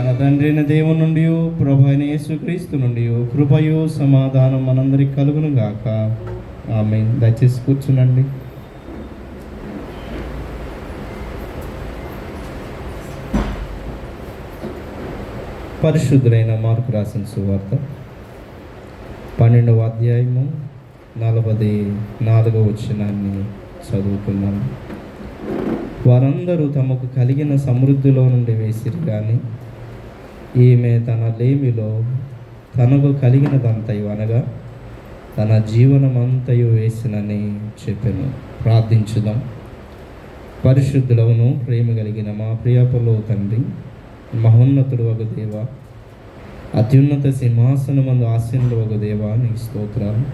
మన తండ్రి అయిన దేవుని నుండి ప్రభు అయిన యేసుక్రీస్తు నుండి కృపయు సమాధానం మనందరికి కలుగును గాక. ఆమేన్. దయచేసి కూర్చునండి. పరిశుద్ధులైన మార్కు రాసిన సువార్త 12వ అధ్యాయము 44వ వచనాన్ని చదువుతున్నాను. వారందరూ తమకు కలిగిన సమృద్ధిలో నుండి వేసిరి కానీ ఈమె తన లేమిలో తనకు కలిగినదంతయు అనగా తన జీవనమంతయు వేసినని చెప్పెను. ప్రార్థించుదాం. పరిశుద్ధులవును ప్రేమ కలిగిన మా ప్రియపలో తండ్రి, మహోన్నతుడు వగు దేవ, అత్యున్నత సింహాసనమందు ఆసీనుడు వగు దేవ, నీ స్తోత్రాలు.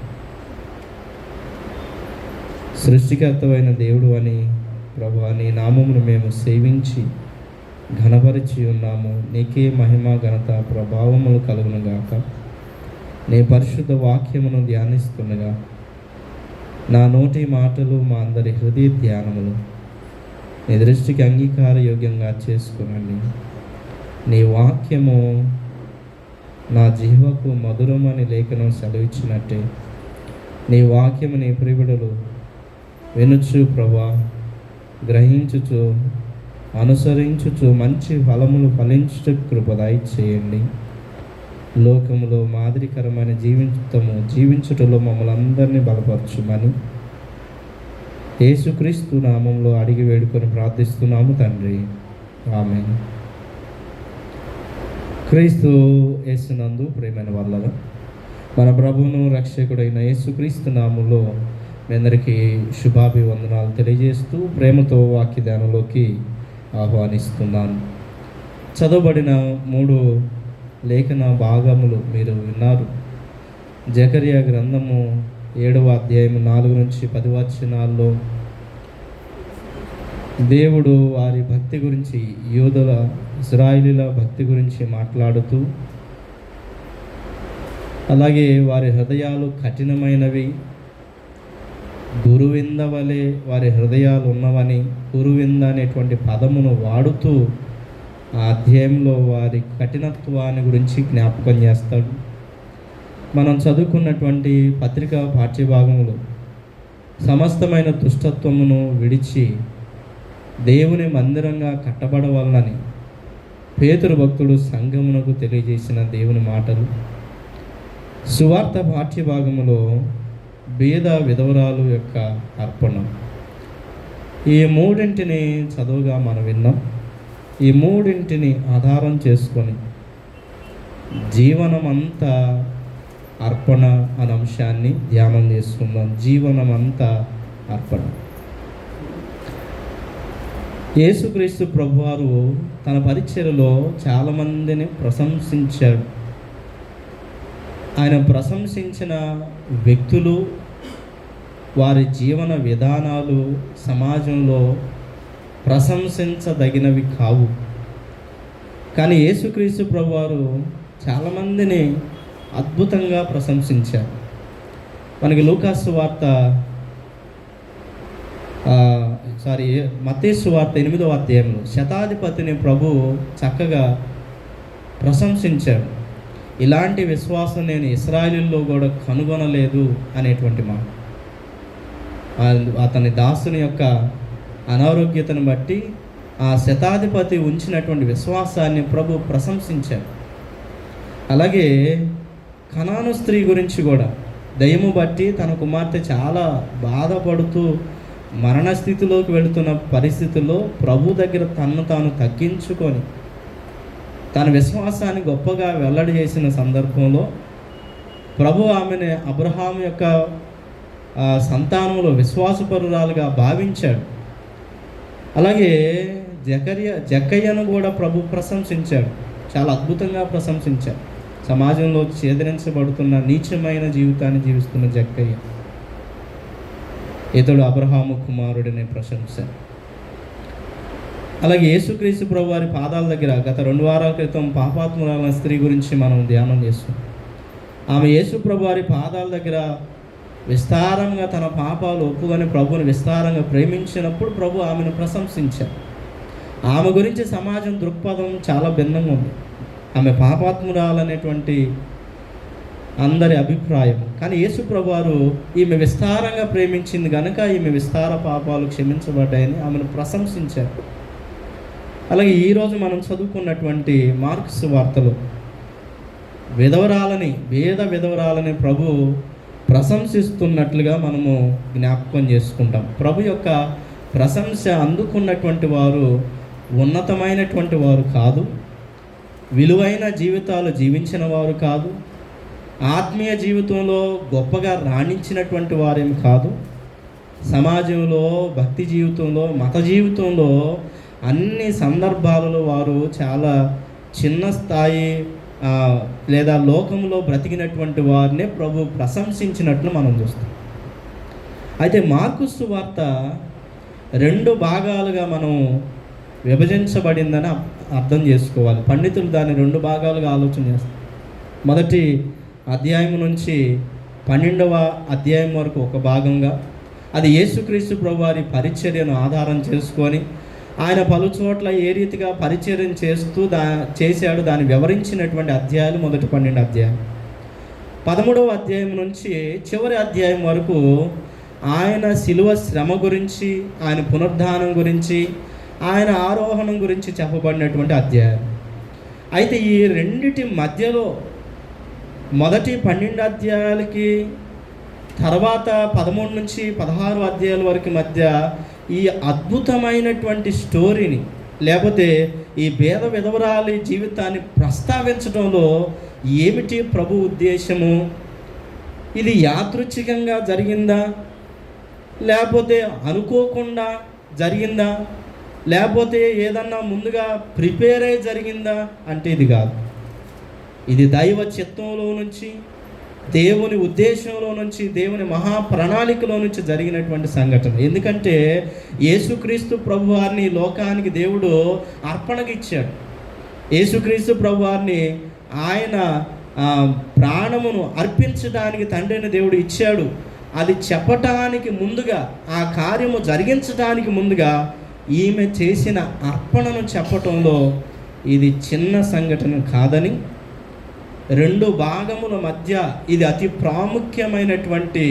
సృష్టికర్తవైన దేవుడు అని ప్రభువా, నీ నామమును మేము సేవించి ఘనపరిచి ఉన్నాము. నీకే మహిమ ఘనత ప్రభావములు కలుగునుగాక. నీ పరిశుద్ధ వాక్యమును ధ్యానిస్తుండగా నా నోటి మాటలు, మా అందరి హృదయ ధ్యానములు నీ దృష్టికి అంగీకార యోగ్యంగా చేసుకునండి. నీ వాక్యము నా జీవకు మధురమని లేఖనం సెలవిచ్చినట్టే నీ వాక్యము నీ ప్రియుడులు వినుచు ప్రభా, గ్రహించుచు అనుసరించుచు మంచి ఫలములు ఫలించుట కృప దయచేయండి. లోకములో మాదిరికరమైన జీవించుటలో మమ్మల్ని అందరినీ బలపరచుమని యేసుక్రీస్తు నామంలో అడిగి వేడుకొని ప్రార్థిస్తున్నాము తండ్రి. ఆమేన్. క్రీస్తు యేసునందు ప్రేమైన వాళ్ళగా మన ప్రభువును రక్షకుడైన యేసుక్రీస్తు నామంలో మీ అందరికీ శుభాభివందనాలు తెలియజేస్తూ ప్రేమతో వాక్య ధ్యానంలోకి ఆహ్వానిస్తున్నాను. చదవబడిన 3 లేఖన భాగములు మీరు విన్నారు. జకర్యా గ్రంథము 7వ అధ్యాయము 4 నుంచి 10 వచనాల్లో దేవుడు వారి భక్తి గురించి, యూదుల ఇశ్రాయేలీల భక్తి గురించి మాట్లాడుతూ, అలాగే వారి హృదయాలు కఠినమైనవి, గురువింద వలె వారి హృదయాలు ఉన్నవని, గురువింద అనేటువంటి పదమును వాడుతూ ఆ అధ్యాయంలో వారి కఠినత్వాన్ని గురించి జ్ఞాపకం చేస్తాడు. మనం చదువుకున్నటువంటి పత్రికా పాఠ్యభాగములు సమస్తమైన దుష్టత్వమును విడిచి దేవుని మందిరంగా కట్టబడవలనని పేతురు భక్తుడు సంఘమునకు తెలియజేసిన దేవుని మాటలు. సువార్త పాఠ్యభాగములో బీద విధవరాలు యొక్క అర్పణ. ఈ 3 చదువుగా మనం విన్నాం. ఈ 3 ఆధారం చేసుకొని జీవనమంతా అర్పణ అనే అంశాన్ని ధ్యానం చేసుకుందాం. జీవనమంతా అర్పణ. యేసుక్రీస్తు ప్రభువారు తన పరిచర్యలో చాలామందిని ప్రశంసించాడు. ఆయన ప్రశంసించిన వ్యక్తులు, వారి జీవన విధానాలు సమాజంలో ప్రశంసించదగినవి కావు. కానీ యేసుక్రీస్తు ప్రభువారు చాలామందిని అద్భుతంగా ప్రశంసించారు. మనకి లూకాసు సువార్త మత్తయి సువార్త 8వ అధ్యాయంలో శతాధిపతిని ప్రభు చక్కగా ప్రశంసించాడు. ఇలాంటి విశ్వాసం నేను ఇశ్రాయేలులో కూడా కనుగొనలేదు అనేటువంటి మాట. అతని దాసుని యొక్క అనారోగ్యతను బట్టి ఆ శతాధిపతి ఉంచినటువంటి విశ్వాసాన్ని ప్రభు ప్రశంసించాడు. అలాగే కనాను స్త్రీ గురించి కూడా దయ్యము బట్టి తన కుమార్తె చాలా బాధపడుతూ మరణస్థితిలోకి వెళుతున్న పరిస్థితుల్లో ప్రభు దగ్గర తన్ను తాను తగ్గించుకొని తన విశ్వాసాన్ని గొప్పగా వెల్లడి చేసిన సందర్భంలో ప్రభు ఆమెను అబ్రహాము యొక్క సంతానంలో విశ్వాసపరురాలుగా భావించాడు. అలాగే జక్కయ్యను కూడా ప్రభు ప్రశంసించాడు. చాలా అద్భుతంగా ప్రశంసించాడు. సమాజంలో ఛేదరించబడుతున్న నీచమైన జీవితాన్ని జీవిస్తున్న జక్కయ్య, ఇతడు అబ్రహాము కుమారుడిని ప్రశంసాడు. అలాగే యేసుక్రీస్తు ప్రభు వారి పాదాల దగ్గర గత 2 వారాల క్రితం పాపాత్మురాలైన స్త్రీ గురించి మనం ధ్యానం చేస్తున్నాం. ఆమె యేసు ప్రభు వారి పాదాల దగ్గర విస్తారంగా తన పాపాలు ఒప్పుకొని ప్రభుని విస్తారంగా ప్రేమించినప్పుడు ప్రభు ఆమెను ప్రశంసించారు. ఆమె గురించి సమాజం దృక్పథం చాలా భిన్నంగా ఉంది. ఆమె పాపాత్మురాలనేటువంటి అందరి అభిప్రాయం. కానీ యేసు ప్రభువారు ఈమె విస్తారంగా ప్రేమించింది కనుక ఈమె విస్తార పాపాలు క్షమించబడ్డాయని ఆమెను ప్రశంసించారు. అలాగే ఈరోజు మనం చదువుకున్నటువంటి మార్కు సువార్తలో విధవరాలని ప్రభు ప్రశంసిస్తున్నట్లుగా మనము జ్ఞాపకం చేసుకుంటాం. ప్రభు యొక్క ప్రశంస అందుకున్నటువంటి వారు ఉన్నతమైనటువంటి వారు కాదు, విలువైన జీవితాలు జీవించిన వారు కాదు, ఆత్మీయ జీవితంలో గొప్పగా రాణించినటువంటి వారేం కాదు. సమాజంలో, భక్తి జీవితంలో, మత జీవితంలో అన్ని సందర్భాలలో వారు చాలా చిన్న స్థాయి లేదా లోకంలో బ్రతికినటువంటి వారినే ప్రభు ప్రశంసించినట్లు మనం చూస్తాం. అయితే మార్కు సువార్త 2 భాగాలుగా మనం విభజించబడిందని అర్థం చేసుకోవాలి. పండితులు దాన్ని 2 భాగాలుగా ఆలోచన చేస్తారు. మొదటి అధ్యాయం నుంచి 12వ అధ్యాయం వరకు ఒక భాగంగా, అది యేసుక్రీస్తు ప్రభువారి పరిచర్యను ఆధారం చేసుకొని ఆయన పలు చోట్ల ఏ రీతిగా పరిచర్యం చేశాడు దాన్ని వివరించినటువంటి అధ్యాయాలు మొదటి 12 అధ్యాయం. 13వ అధ్యాయం నుంచి చివరి అధ్యాయం వరకు ఆయన శిలువ శ్రమ గురించి, ఆయన పునరుద్ధానం గురించి, ఆయన ఆరోహణం గురించి చెప్పబడినటువంటి అధ్యాయం. అయితే ఈ రెండిటి మధ్యలో మొదటి 12 అధ్యాయాలకి తర్వాత 13 నుంచి 16 అధ్యాయాల వరకు మధ్య ఈ అద్భుతమైనటువంటి స్టోరీని, లేకపోతే ఈ భేద విధవరాలి జీవితాన్ని ప్రస్తావించడంలో ఏమిటి ప్రభు ఉద్దేశము? ఇది యాదృచ్ఛికంగా జరిగిందా, లేకపోతే అనుకోకుండా జరిగిందా, లేకపోతే ఏదన్నా ముందుగా ప్రిపేర్ అయి జరిగిందా అంటే ఇది కాదు. ఇది దైవ చిత్తంలో నుంచి, దేవుని ఉద్దేశంలో నుంచి, దేవుని మహాప్రణాళికలో నుంచి జరిగినటువంటి సంఘటన. ఎందుకంటే యేసుక్రీస్తు ప్రభువారిని లోకానికి దేవుడు అర్పణకి ఇచ్చాడు. యేసుక్రీస్తు ప్రభువారిని ఆయన ప్రాణమును అర్పించడానికి తండ్రిని దేవుడు ఇచ్చాడు. అది చెప్పటానికి ముందుగా, ఆ కార్యము జరిగించడానికి ముందుగా ఈమె చేసిన అర్పణను చెప్పటంలో ఇది చిన్న సంఘటన కాదని, 2 భాగముల మధ్య ఇది అతి ప్రాముఖ్యమైనటువంటి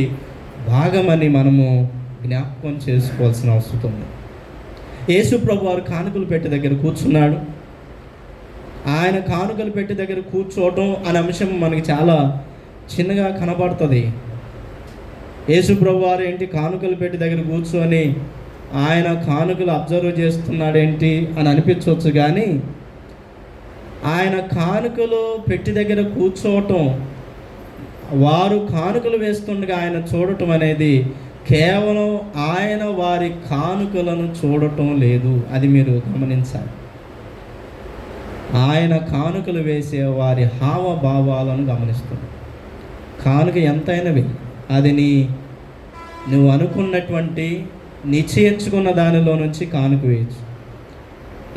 భాగమని మనము జ్ఞాపకం చేసుకోవాల్సిన అవసరం ఉంది. యేసు ప్రభువారు కానుకలు పెట్టి దగ్గర కూర్చున్నాడు. ఆయన కానుకలు పెట్టి దగ్గర కూర్చోవటం అనే అంశం మనకి చాలా చిన్నగా కనబడుతుంది. యేసు ప్రభువారు ఏంటి కానుకలు పెట్టి దగ్గర కూర్చొని ఆయన కానుకలు అబ్జర్వ్ చేస్తున్నాడేంటి అని అనిపించవచ్చు. కానీ ఆయన కానుకలు పెట్టి దగ్గర కూర్చోవటం, వారు కానుకలు వేస్తుండగా ఆయన చూడటం అనేది కేవలం ఆయన వారి కానుకలను చూడటం లేదు. అది మీరు గమనించాలి. ఆయన కానుకలు వేసే వారి హావభావాలను గమనిస్తుంది. కానుక ఎంతైనవి, అది నువ్వు అనుకున్నటువంటి నిశ్చయించుకున్న దానిలో నుంచి కానుక వేయచ్చు.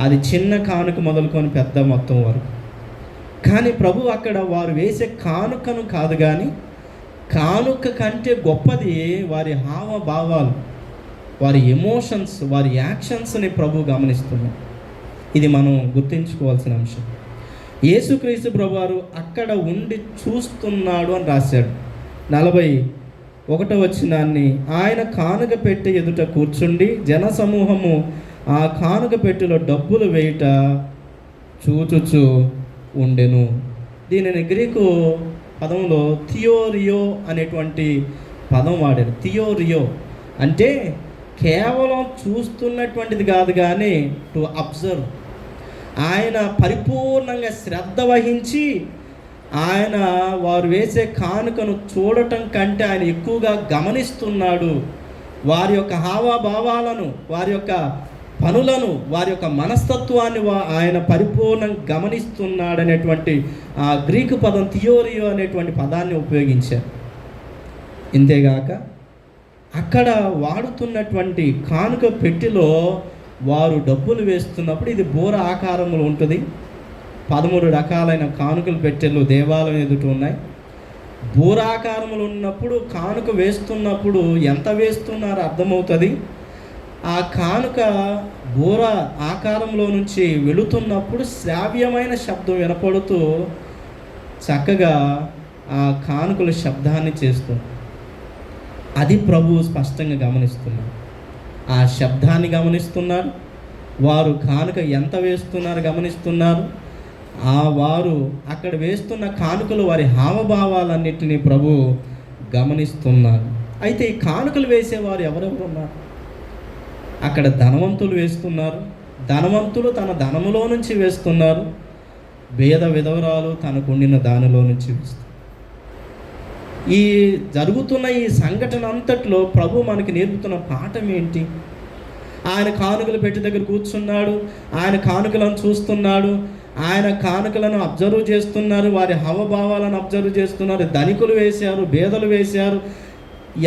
అది చిన్న కానుక మొదలుకొని పెద్ద మొత్తం వరకు. కానీ ప్రభు అక్కడ వారు వేసే కానుకను కాదు, కానీ కానుక కంటే గొప్పది వారి హావభావాలు, వారి ఎమోషన్స్, వారి యాక్షన్స్ని ప్రభు గమనిస్తున్నారు. ఇది మనం గుర్తుంచుకోవాల్సిన అంశం. యేసుక్రీస్తు ప్రభువారు అక్కడ ఉండి చూస్తున్నాడు అని రాశాడు. 41వ వచనాన్ని, ఆయన కానుక పెట్టి ఎదుట కూర్చుండి జనసమూహము ఆ కానుక పెట్టెలో డబ్బులు వేయుట చూచుచు ఉండెను. దీనిని గ్రీకు పదంలో థియోరియో అనేటువంటి పదం వాడారు. థియోరియో అంటే కేవలం చూస్తున్నటువంటిది కాదు, కానీ టు అబ్జర్వ్. ఆయన పరిపూర్ణంగా శ్రద్ధ వహించి ఆయన వారు వేసే కానుకను చూడటం కంటే ఆయన ఎక్కువగా గమనిస్తున్నాడు. వారి యొక్క హావభావాలను, వారి యొక్క పనులను, వారి యొక్క మనస్తత్వాన్ని ఆయన పరిపూర్ణంగా గమనిస్తున్నాడనేటువంటి ఆ గ్రీకు పదం థియోరియో అనేటువంటి పదాన్ని ఉపయోగించారు. ఇంతేగాక అక్కడ వాడుతున్నటువంటి కానుక పెట్టెలో వారు డబ్బులు వేస్తున్నప్పుడు ఇది బోర ఆకారంలో ఉంటుంది. 13 రకాలైన కానుకలు పెట్టెలు దేవాలయం ఎదుట ఉన్నాయి. బూరాకారములు ఉన్నప్పుడు కానుక వేస్తున్నప్పుడు ఎంత వేస్తున్నారో అర్థమవుతుంది. ఆ కానుక బూర ఆకారంలో నుంచి వెళుతున్నప్పుడు శ్రావ్యమైన శబ్దం వినపడుతూ చక్కగా ఆ కానుకల శబ్దాన్ని చేస్తుంది. అది ప్రభువు స్పష్టంగా గమనిస్తున్నారు. ఆ శబ్దాన్ని గమనిస్తున్నారు. వారు కానుక ఎంత వేస్తున్నారు గమనిస్తున్నారు. వారు అక్కడ వేస్తున్న కానుకలు వారి హావభావాలన్నిటినీ ప్రభు గమనిస్తున్నారు. అయితే ఈ కానుకలు వేసేవారు ఎవరెవరు ఉన్నారు? అక్కడ ధనవంతులు వేస్తున్నారు. ధనవంతులు తన ధనములో నుంచి వేస్తున్నారు. పేద విధవరాలు తనకుండిన దానిలో నుంచి వేస్తారు. ఈ జరుగుతున్న ఈ సంఘటన అంతట్లో ప్రభు మనకి నేర్పుతున్న పాఠం ఏంటి? ఆయన కానుకలు పెట్టి దగ్గర కూర్చున్నాడు. ఆయన కానుకలను చూస్తున్నాడు. ఆయన కానుకలను అబ్జర్వ్ చేస్తున్నారు. వారి హావభావాలను అబ్జర్వ్ చేస్తున్నారు. ధనికులు వేశారు, పేదలు వేశారు.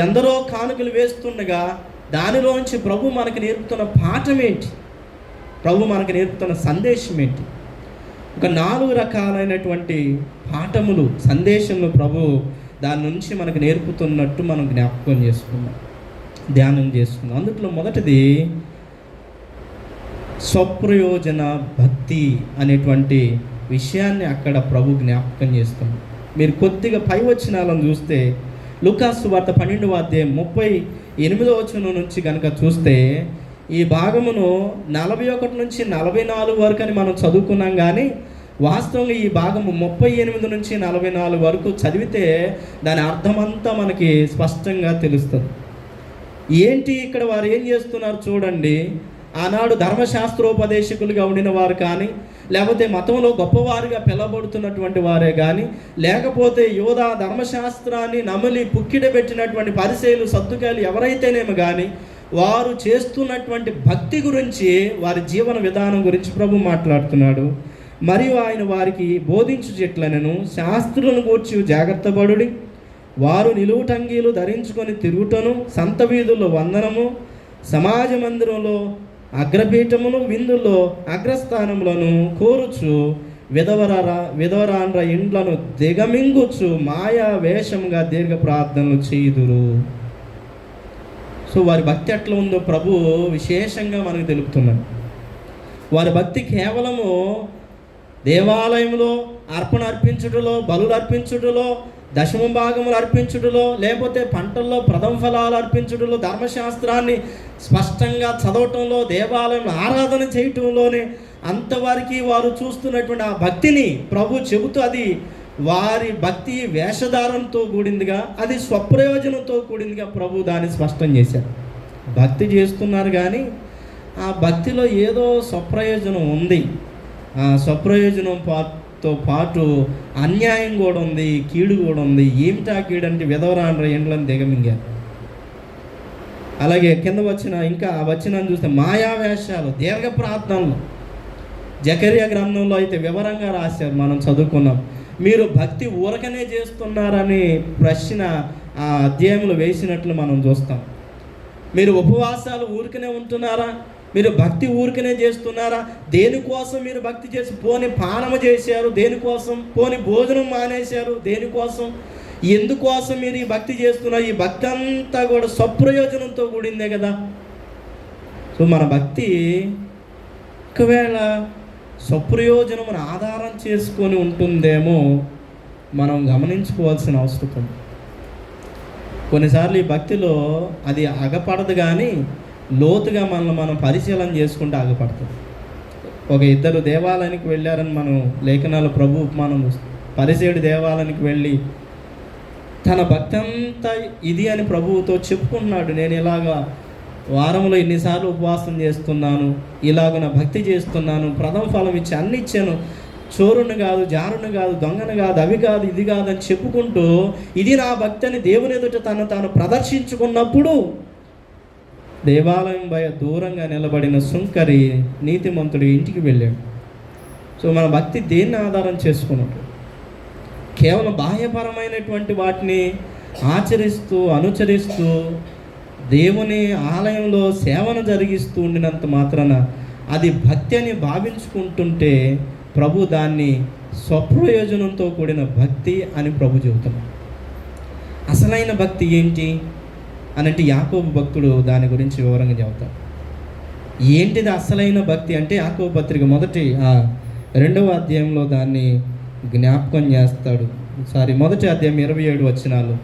ఎందరో కానుకలు వేస్తుండగా దానిలోంచి ప్రభు మనకి నేర్పుతున్న పాఠం ఏంటి? ప్రభు మనకి నేర్పుతున్న సందేశం ఏంటి? ఒక 4 రకాలైనటువంటి పాఠములు, సందేశములు ప్రభు దాని నుంచి మనకు నేర్పుతున్నట్టు మనం జ్ఞాపకం చేసుకున్నాం, ధ్యానం చేసుకున్నాం. అందులో మొదటిది స్వప్రయోజన భక్తి అనేటువంటి విషయాన్ని అక్కడ ప్రభు జ్ఞాపకం చేస్తున్నాం. మీరు కొద్దిగా పై వచనాలను చూస్తే లూకాసు వార్త 12వ అధ్యాయం 38వ వచనం నుంచి కనుక చూస్తే ఈ భాగమును 41 నుంచి 44 వరకు అని మనం చదువుకున్నాం. కానీ వాస్తవంగా ఈ భాగము 38 నుంచి 44 వరకు చదివితే దాని అర్థమంతా మనకి స్పష్టంగా తెలుస్తుంది. ఏంటి ఇక్కడ వారు ఏం చేస్తున్నారు చూడండి. ఆనాడు ధర్మశాస్త్రోపదేశకులుగా ఉండిన వారు కానీ, లేకపోతే మతంలో గొప్పవారుగా పిలవబడుతున్నటువంటి వారే కానీ, లేకపోతే యోధా ధర్మశాస్త్రాన్ని నమిలి పుక్కిడబెట్టినటువంటి పరిసయ్యులు, సద్దుకాయలు ఎవరైతేనేమో కానీ వారు చేస్తున్నటువంటి భక్తి గురించి, వారి జీవన విధానం గురించి ప్రభు మాట్లాడుతున్నాడు. మరియు ఆయన వారికి బోధించుచెట్లనను శాస్త్రులను గూర్చి జాగ్రత్త పడుడి. వారు నిలువుటంగీలు ధరించుకొని తిరుగుటను, సంత వీధుల్లో వందనము, సమాజ మందిరంలో అగ్రపీఠమును, విందుల్లో అగ్రస్థానములను కోరుచు విధవరాండ్ర ఇండ్లను దిగమింగుచు మాయా వేషంగా దీర్ఘ ప్రార్థనలు చేయుదురు. సో వారి భక్తి ఎట్లా ఉందో ప్రభు విశేషంగా మనకు తెలుపుతున్నాడు. వారి భక్తి కేవలము దేవాలయంలో అర్పణ అర్పించుటలో, బలులు అర్పించుటలో, దశమ భాగములు అర్పించుటలో, లేకపోతే పంటల్లో ప్రథమ ఫలాలు అర్పించుటలో, ధర్మశాస్త్రాన్ని స్పష్టంగా చదవటంలో, దేవాలయంలో ఆరాధన చేయటంలోనే అంతవరకు వారు చూస్తున్నటువంటి ఆ భక్తిని ప్రభు చెబుతూ అది వారి భక్తి వేషధారంతో కూడిందిగా, అది స్వప్రయోజనంతో కూడిందిగా ప్రభు దాన్ని స్పష్టం చేశారు. భక్తి చేస్తున్నారు కానీ ఆ భక్తిలో ఏదో స్వప్రయోజనం ఉంది. ఆ స్వప్రయోజనంతో పాటు అన్యాయం కూడా ఉంది, కీడు కూడా ఉంది. ఏమిటా కీడు అంటే విధవరాండ్ర ఇండ్లను దిగమింగారు. అలాగే కింద వచ్చిన చూస్తే మాయావేషాలు, దీర్ఘ ప్రార్థనలు. జకరియా గ్రంథంలో అయితే వివరంగా రాశారు, మనం చదువుకున్నాం. మీరు భక్తి ఊరకనే చేస్తున్నారని ప్రశ్న ఆ అధ్యాయంలో వేసినట్లు మనం చూస్తాం. మీరు ఉపవాసాలు ఊరికనే ఉంటున్నారా? మీరు భక్తి ఊరికనే చేస్తున్నారా? దేనికోసం మీరు భక్తి చేసి? పోని పానము చేశారు, దేనికోసం? పోని భోజనం మానేశారు, దేనికోసం? ఎందుకోసం మీరు ఈ భక్తి చేస్తున్నారు? ఈ భక్తి అంతా కూడా స్వప్రయోజనంతో కూడిందే కదా. సో మన భక్తి ఒకవేళ స్వప్రయోజనమును ఆధారం చేసుకొని ఉంటుందేమో మనం గమనించుకోవాల్సిన అవసరం ఉంది. కొన్నిసార్లు ఈ భక్తిలో అది అగపడదు, కానీ లోతుగా మనం పరిశీలన చేసుకుంటే ఆగపడుతుంది. ఒక ఇద్దరు దేవాలయానికి వెళ్ళారని మనం లేఖనాల ప్రభు మనం పరిసేయుడు దేవాలయానికి వెళ్ళి తన భక్తి అంతా ఇది అని ప్రభువుతో చెప్పుకుంటున్నాడు. నేను ఇలాగా వారంలో ఇన్నిసార్లు ఉపవాసం చేస్తున్నాను, ఇలాగ నా భక్తి చేస్తున్నాను, ప్రథమ ఫలం ఇచ్చి అన్ని ఇచ్చాను, చోరుని కాదు, జారుని కాదు, దొంగను కాదు, అవి కాదు, ఇది కాదని చెప్పుకుంటూ ఇది నా భక్తి అని దేవుని ఎదుట తాను ప్రదర్శించుకున్నప్పుడు దేవాలయం దూరంగా నిలబడిన సుంకరి నీతిమంతుడి ఇంటికి వెళ్ళాడు. సో మన భక్తి దేన్ని ఆధారం చేసుకున్నట్టు? కేవలం బాహ్యపరమైనటువంటి వాటిని ఆచరిస్తూ అనుచరిస్తూ దేవుని ఆలయంలో సేవను జరిగిస్తూ ఉండినంత మాత్రాన అది భక్తి అని భావించుకుంటుంటే ప్రభు దాన్ని స్వప్రయోజనంతో కూడిన భక్తి అని ప్రభు చెబుతున్నాడు. అసలైన భక్తి ఏంటి అనంటే యాకోబు భక్తుడు దాని గురించి వివరంగా చెబుతాడు. ఏంటిది అసలైన భక్తి అంటే యాకోబు పత్రిక మొదటి 2వ అధ్యాయంలో దాన్ని జ్ఞాపకం చేస్తాడు. మొదటి అధ్యాయం 27 వచనాలు.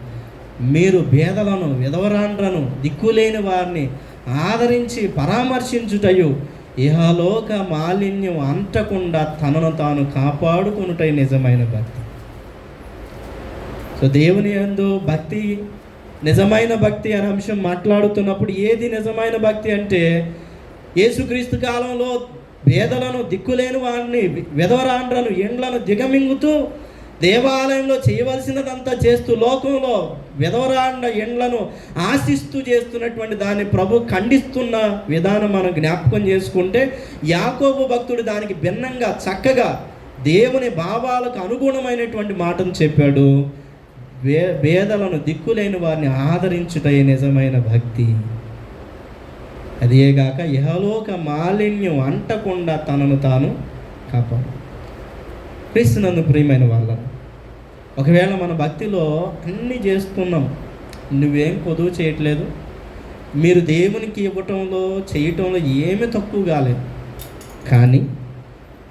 మీరు బేదలను, విధవరాండ్రను, దిక్కులేని వారిని ఆదరించి పరామర్శించుటయు ఇహలోక మాలిన్యం అంటకుండా తనను తాను కాపాడుకొనుటై నిజమైన భక్తి. దేవుని యందు భక్తి, నిజమైన భక్తి అనే అంశం మాట్లాడుతున్నప్పుడు ఏది నిజమైన భక్తి అంటే, యేసుక్రీస్తు కాలంలో పేదలను, దిక్కులేని వారిని, విధవరాండ్రను, ఎండ్లను దిగమింగుతూ దేవాలయంలో చేయవలసినదంతా చేస్తూ లోకంలో విధవరాండ్ర ఎండ్లను ఆశిస్తూ చేస్తున్నటువంటి దాన్ని ప్రభు ఖండిస్తున్న విధానం మనం జ్ఞాపకం చేసుకుంటే, యాకోబు భక్తుడు దానికి భిన్నంగా చక్కగా దేవుని భావాలకు అనుగుణమైనటువంటి మాటను చెప్పాడు. పేదలను, దిక్కులేని వారిని ఆదరించుటై నిజమైన భక్తి. అదేగాక ఇహలోక మాలిన్యం అంటకుండా తనను తాను కాపాడు. క్రీస్తునందు ప్రియమైన వాళ్ళను, ఒకవేళ మన భక్తిలో అన్నీ చేస్తున్నాం, నువ్వేం పొదువు చేయట్లేదు, మీరు దేవునికి ఇవ్వటంలో చేయటంలో ఏమీ తక్కువ కాలేదు, కానీ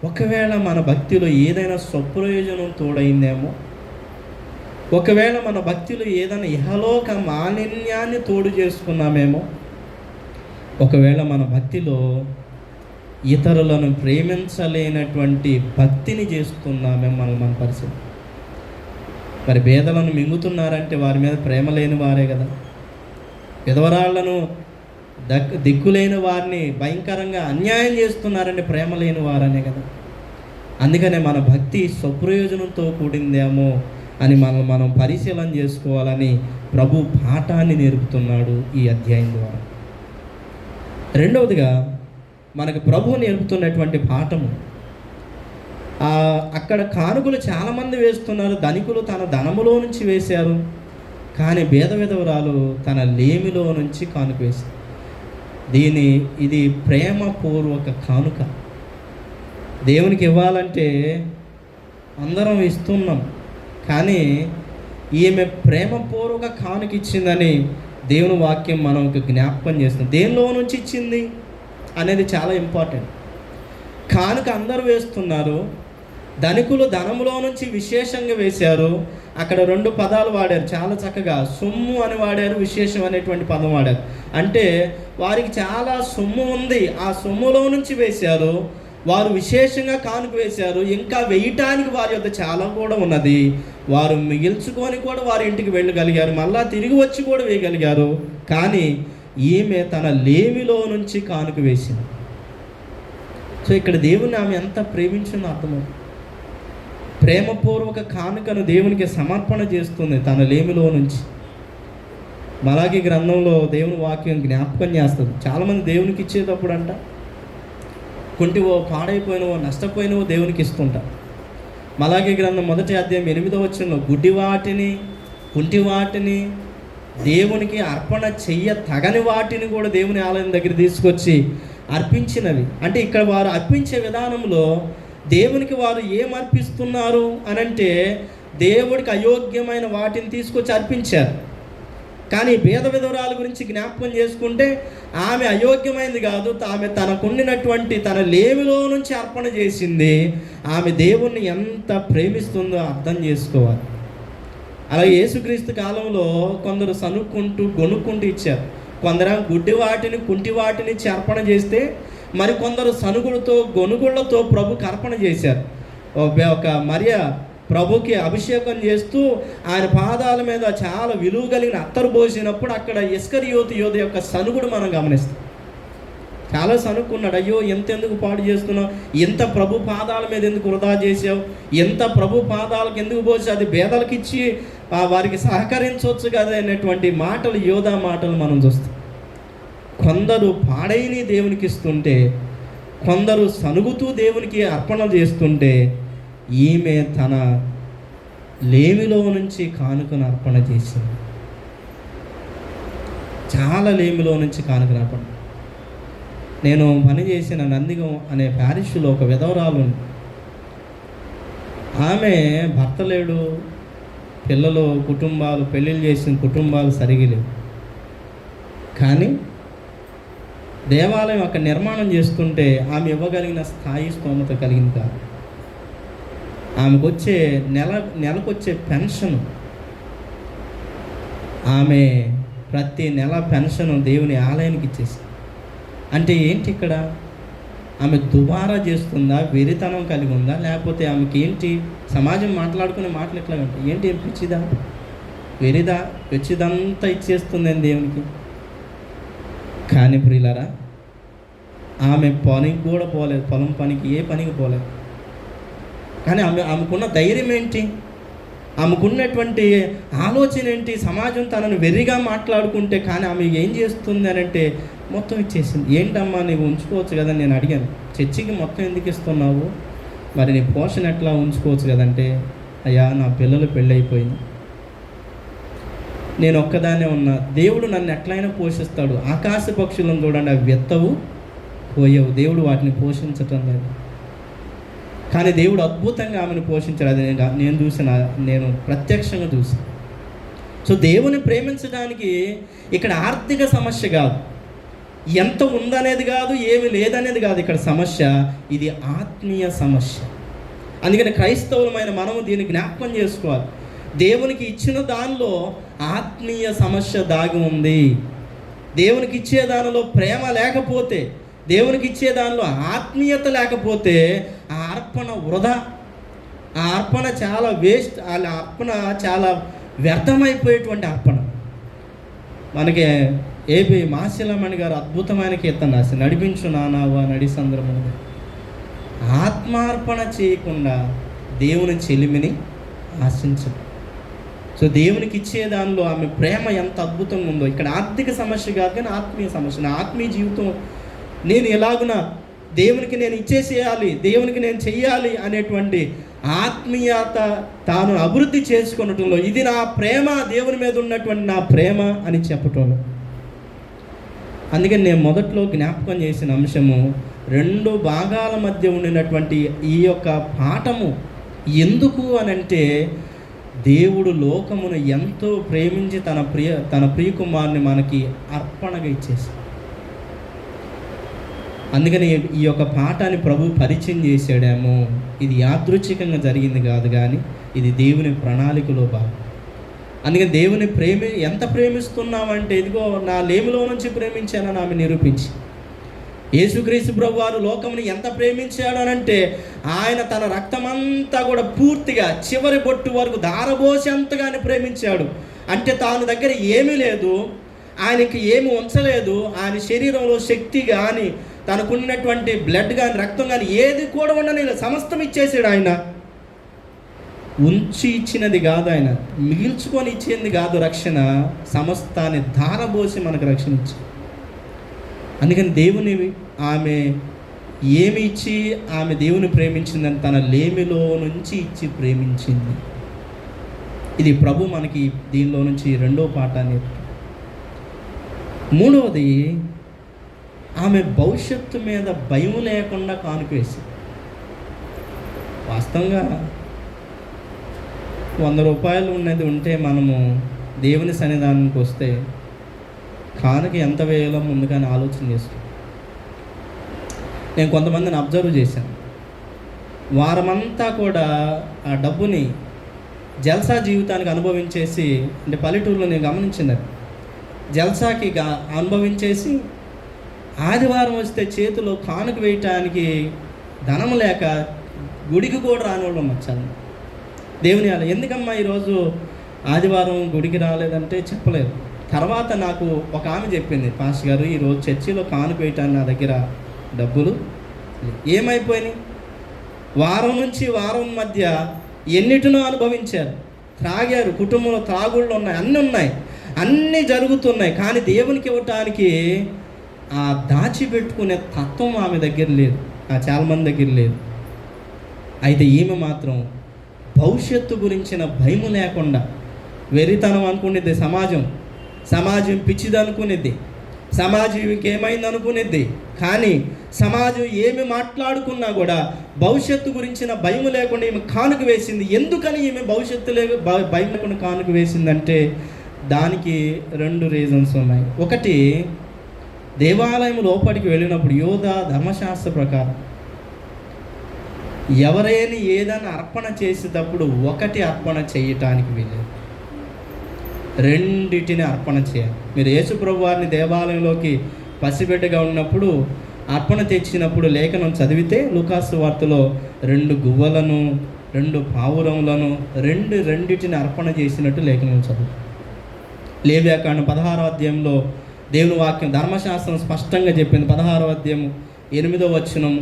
ఒకవేళ మన భక్తిలో ఏదైనా స్వప్రయోజనం తోడైందేమో, ఒకవేళ మన భక్తిలో ఏదైనా ఇహలోక మాలిన్యాన్ని తోడు చేసుకున్నామేమో, ఒకవేళ మన భక్తిలో ఇతరులను ప్రేమించలేనటువంటి భక్తిని చేస్తున్నామేమో మన పరిస్థితి. మరి పేదలను మింగుతున్నారంటే వారి మీద ప్రేమ లేని వారే కదా. విధవరాళ్లను, దిక్కులేని వారిని భయంకరంగా అన్యాయం చేస్తున్నారంటే ప్రేమ లేని వారనే కదా. అందుకనే మన భక్తి స్వప్రయోజనంతో కూడిందేమో అని మనం పరిశీలన చేసుకోవాలని ప్రభు పాఠాన్ని నేర్పుతున్నాడు ఈ అధ్యాయం ద్వారా. రెండవదిగా మనకు ప్రభు నేర్పుతున్నటువంటి పాఠము, అక్కడ కానుకలు చాలామంది వేస్తున్నారు. ధనికులు తన ధనములో నుంచి వేశారు, కానీ పేద విధవరాలు తన లేమిలో నుంచి కానుక వేశారు. ఇది ప్రేమపూర్వక కానుక. దేవునికి ఇవ్వాలంటే అందరం ఇస్తున్నాం, కానీ ఈమె ప్రేమపూర్వక కానుక ఇచ్చిందని దేవుని వాక్యం మనకు జ్ఞాపకం చేస్తుంది. దేనిలో నుంచి ఇచ్చింది అనేది చాలా ఇంపార్టెంట్. కానుక అందరూ వేస్తున్నారు, ధనికులు ధనములో నుంచి విశేషంగా వేశారు. అక్కడ 2 పదాలు వాడారు చాలా చక్కగా, సొమ్ము అని వాడారు, విశేషం అనేటువంటి పదం వాడారు. అంటే వారికి చాలా సొమ్ము ఉంది, ఆ సొమ్ములో నుంచి వేశారు, వారు విశేషంగా కానుక వేశారు. ఇంకా వేయటానికి వారి యొక్క చాలా కూడా ఉన్నది, వారు మిగిల్చుకొని కూడా వారి ఇంటికి వెళ్ళగలిగారు, మళ్ళా తిరిగి వచ్చి కూడా వేయగలిగారు. కానీ ఈమె తన లేమిలో నుంచి కానుక వేసింది. ఇక్కడ దేవుని ఆమె ఎంత ప్రేమించిందో అర్థమవుతుంది. ప్రేమపూర్వక కానుకను దేవునికి సమర్పణ చేస్తుంది తన లేమిలో నుంచి. మలాకి గ్రంథంలో దేవుని వాక్యం జ్ఞాపకం చేస్తుంది. చాలామంది దేవునికి ఇచ్చేటప్పుడు అంట కుంటివో, పాడైపోయినవో, నష్టపోయినవో దేవునికి ఇస్తుంటారు. మలాకి గ్రంథం 1వ అధ్యాయం 8వ వచనంలో గుడ్డివాటిని, కుంటివాటిని, దేవునికి అర్పణ తగని వాటిని కూడా దేవుని ఆలయం దగ్గర తీసుకొచ్చి అర్పించినవి. అంటే ఇక్కడ వారు అర్పించే విధానంలో దేవునికి వారు ఏం అర్పిస్తున్నారు అనంటే, దేవుడికి అయోగ్యమైన వాటిని తీసుకొచ్చి అర్పించారు. కానీ పేద విధవరాల గురించి జ్ఞాపకం చేసుకుంటే ఆమె అయోగ్యమైనది కాదు, ఆమె తనకుండినటువంటి తన లేమిలో నుంచి అర్పణ చేసింది. ఆమె దేవుణ్ణి ఎంత ప్రేమిస్తుందో అర్థం చేసుకోవాలి. అలాగే యేసుక్రీస్తు కాలంలో కొందరు సనుక్కుంటూ గొనుక్కుంటూ ఇచ్చారు. కొందరు గుడ్డి వాటిని, కుంటి వాటిని ఇచ్చి అర్పణ చేస్తే, మరి కొందరు సనుగులతో, గొనుగుళ్లతో ప్రభుకి అర్పణ చేశారు. ఒక మరియ ప్రభుకి అభిషేకం చేస్తూ ఆయన పాదాల మీద చాలా విలువ కలిగిన అత్తరు పోసినప్పుడు అక్కడ ఇస్కరియోతు యోధ యొక్క సనుగుడు మనం గమనిస్తాం. చాలా సనుక్కున్నాడు, అయ్యో ఎంతెందుకు పాడు చేస్తున్నావు, ఎంత ప్రభు పాదాల మీద ఎందుకు వృధా చేసావు, ఎంత ప్రభు పాదాలకు ఎందుకు పోసి అది పేదలకు ఇచ్చి వారికి సహకరించవచ్చు కదా అనేటువంటి మాటలు, యోధా మాటలు మనం చూస్తాం. కొందరు పాడైన దేవునికి ఇస్తుంటే, కొందరు సనుగుతూ దేవునికి అర్పణ చేస్తుంటే, ఈమె తన లేమిలో నుంచి కానుకను అర్పణ చేసింది. చాలా లేమిలో నుంచి కానుకను అర్పణ. నేను పనిచేసిన నందిగం అనే ప్యారిష్లో ఒక విధవరాలు, ఆమె భర్త లేడు, పిల్లలు, కుటుంబాలు, పెళ్ళిళ్ళు చేసిన కుటుంబాలు సరిగా లేవు. కానీ దేవాలయం అక్కడ నిర్మాణం చేస్తుంటే ఆమె ఇవ్వగలిగిన స్థాయి స్తోమత కలిగింది కాదు. ఆమెకు వచ్చే నెలకొచ్చే పెన్షన్, ఆమె ప్రతి నెల పెన్షన్ దేవుని ఆలయానికి ఇచ్చేసి. అంటే ఏంటి ఇక్కడ? ఆమె దుబారా చేస్తుందా, వెరితనం కలిగి ఉందా, లేకపోతే ఆమెకి ఏంటి సమాజం మాట్లాడుకునే మాటలు ఎట్లా ఉంటాయి? ఏంటి ఏం పిచ్చిదా, వెరిదా, పిచ్చిదంతా ఇచ్చేస్తుంది అని దేవునికి. కానీ ప్రియులారా, ఆమె పనికి కూడా పోలేదు, పొలం పనికి, ఏ పనికి పోలేదు. కానీ ఆమెకున్న ధైర్యం ఏంటి, ఆమెకున్నటువంటి ఆలోచన ఏంటి? సమాజం తనను వెర్రిగా మాట్లాడుకుంటే కానీ ఆమె ఏం చేస్తుంది అని అంటే మొత్తం ఇచ్చేసింది. ఏంటమ్మా నీవు ఉంచుకోవచ్చు కదా, నేను అడిగాను, చర్చికి మొత్తం ఎందుకు ఇస్తున్నావు, మరి నీ పోషణ ఎట్లా ఉంచుకోవచ్చు కదంటే, అయ్యా నా పిల్లలు పెళ్ళైపోయింది, నేను ఒక్కదానే ఉన్నా, దేవుడు నన్ను ఎట్లయినా పోషిస్తాడు. ఆకాశ పక్షులను చూడండి, అవి వెత్తవు పోయేవు, దేవుడు వాటిని పోషించటం లేదు. కానీ దేవుడు అద్భుతంగా ఆమెను పోషించాడు. అది నేను చూసిన, నేను ప్రత్యక్షంగా చూసాను. సో దేవుని ప్రేమించడానికి ఇక్కడ ఆర్థిక సమస్య కాదు, ఎంత ఉందనేది కాదు, ఏమి లేదనేది కాదు ఇక్కడ సమస్య, ఇది ఆత్మీయ సమస్య. అందుకని క్రైస్తవులమైన మనము దీన్ని జ్ఞాపకం చేసుకోవాలి. దేవునికి ఇచ్చిన దానిలో ఆత్మీయ సమస్య దాగి ఉంది. దేవునికి ఇచ్చే దానిలో ప్రేమ లేకపోతే, దేవునికి ఇచ్చే దానిలో ఆత్మీయత లేకపోతే ఆ అర్పణ వృధా, ఆ అర్పణ చాలా వేస్ట్, ఆ అర్పణ చాలా వ్యర్థమైపోయేటువంటి అర్పణ. మనకి ఏపీ మాసిలమణి గారు అద్భుతమైన కీర్తన రాసి, నడిపించు నానావా నడి సందర్భంగా. ఆత్మార్పణ చేయకుండా దేవుని చెలిమిని ఆశించదు. సో దేవునికి ఇచ్చే దానిలో ఆమె ప్రేమ ఎంత అద్భుతంగా ఉందో. ఇక్కడ ఆర్థిక సమస్య కాదు కానీ ఆత్మీయ సమస్య. నా ఆత్మీయ జీవితం నేను ఎలాగున దేవునికి నేను ఇచ్చేసేయాలి, దేవునికి నేను చెయ్యాలి అనేటువంటి ఆత్మీయత తాను అభివృద్ధి చేసుకునటంలో, ఇది నా ప్రేమ, దేవుని మీద ఉన్నటువంటి నా ప్రేమ అని చెప్పటంలో. అందుకని నేను మొదట్లో జ్ఞాపకం చేసిన అంశము, రెండు భాగాల మధ్య ఉండినటువంటి ఈ యొక్క పాఠము ఎందుకు అనంటే, దేవుడు లోకమును ఎంతో ప్రేమించి తన ప్రియకుమారుని మనకి అర్పణగా ఇచ్చేసి. అందుకని ఈ యొక్క పాఠాన్ని ప్రభు పరిచయం చేసాడేమో. ఇది యాదృచ్ఛికంగా జరిగింది కాదు, కానీ ఇది దేవుని ప్రణాళికలో భాగం. అందుకని దేవుని ఎంత ప్రేమిస్తున్నామంటే, ఇదిగో నా లేమిలో నుంచి ప్రేమించానని ఆమె నిరూపించి, యేసుక్రీస్తు ప్రభు వారు లోకముని ఎంత ప్రేమించాడు అనంటే, ఆయన తన రక్తమంతా కూడా పూర్తిగా చివరి బొట్టు వరకు ధారబోసి అంతగానే ప్రేమించాడు. అంటే తాను దగ్గర ఏమీ లేదు, ఆయనకి ఏమి ఉంచలేదు, ఆయన శరీరంలో శక్తి కానీ, తనకున్నటువంటి బ్లడ్ కానీ, రక్తం కానీ ఏది కూడా ఉండని సమస్తం ఇచ్చేసాడు. ఆయన ఉంచి ఇచ్చినది కాదు, ఆయన మిగిల్చుకొని ఇచ్చేది కాదు రక్షణ, సమస్తాన్ని ధారబోసి మనకు రక్షణ ఇచ్చింది. అందుకని దేవుని ఆమె ఏమి ఇచ్చి ఆమె దేవుని ప్రేమించిందని తన లేమిలో నుంచి ఇచ్చి ప్రేమించింది. ఇది ప్రభు మనకి దీనిలో నుంచి రెండో పాఠాన్ని. మూడవది, ఆమె భవిష్యత్తు మీద భయం లేకుండా కానుకేసి. వాస్తవంగా 100 రూపాయలు ఉన్నది ఉంటే మనము దేవుని సన్నిధానానికి వస్తే కానుక ఎంత వేయాలో ముందుగానే ఆలోచన చేస్తాం. నేను కొంతమందిని అబ్జర్వ్ చేశాను, వారమంతా కూడా ఆ డబ్బుని జల్సా జీవితానికి అనుభవించేసి, అంటే పల్లెటూరులో నేను గమనించింది, జల్సాకి అనుభవించేసి ఆదివారం వస్తే చేతిలో కానుక వేయటానికి ధనం లేక గుడికి కూడా రాని వాళ్ళు వచ్చాను. దేవుని అలా ఎందుకమ్మా ఈరోజు ఆదివారం గుడికి రాలేదంటే చెప్పలేదు. తర్వాత నాకు ఒక ఆమె చెప్పింది, పాస్టర్ గారు ఈరోజు చర్చిలో కానుక వేయటానికి నా దగ్గర డబ్బులు ఏమైపోయినాయి. వారం నుంచి వారం మధ్య ఎన్నిటినో అనుభవించారు, త్రాగారు, కుటుంబంలో త్రాగుళ్ళు ఉన్నాయి, అన్నీ ఉన్నాయి, అన్నీ జరుగుతున్నాయి. కానీ దేవునికి ఇవ్వటానికి ఆ దాచిపెట్టుకునే తత్వం ఆమె దగ్గర లేదు, చాలామంది దగ్గర లేదు. అయితే ఈమె మాత్రం భవిష్యత్తు గురించిన భయం లేకుండా, వెరితనం అనుకునేది సమాజం పిచ్చిది అనుకునేది, సమాజం ఇంకేమైంది అనుకునేది. కానీ సమాజం ఏమి మాట్లాడుకున్నా కూడా భవిష్యత్తు గురించిన భయం లేకుండా ఈమె కానుక వేసింది. ఎందుకని ఈమె భవిష్యత్తు భయం లేకుండా కానుక వేసిందంటే దానికి 2 రీజన్స్ ఉన్నాయి. ఒకటి, దేవాలయం లోపలికి వెళ్ళినప్పుడు యోధ ధర్మశాస్త్ర ప్రకారం ఎవరైనా ఏదైనా అర్పణ చేసేటప్పుడు ఒకటి అర్పణ చేయటానికి వీలేదు, రెండిటిని అర్పణ చేయాలి. మీరు యేసు ప్రభు వారిని దేవాలయంలోకి పసిబిడ్డగా ఉన్నప్పుడు అర్పణ తెచ్చినప్పుడు లేఖనం చదివితే లూకాసు వార్తలో 2 గువ్వలను 2 పావురములను రెండిటిని అర్పణ చేసినట్టు లేఖనం చదువు. లేవ్యాకాండం 16వ అధ్యాయంలో దేవుని వాక్యం ధర్మశాస్త్రం స్పష్టంగా చెప్పింది. 16వ అధ్యాయం 8వ వచనం,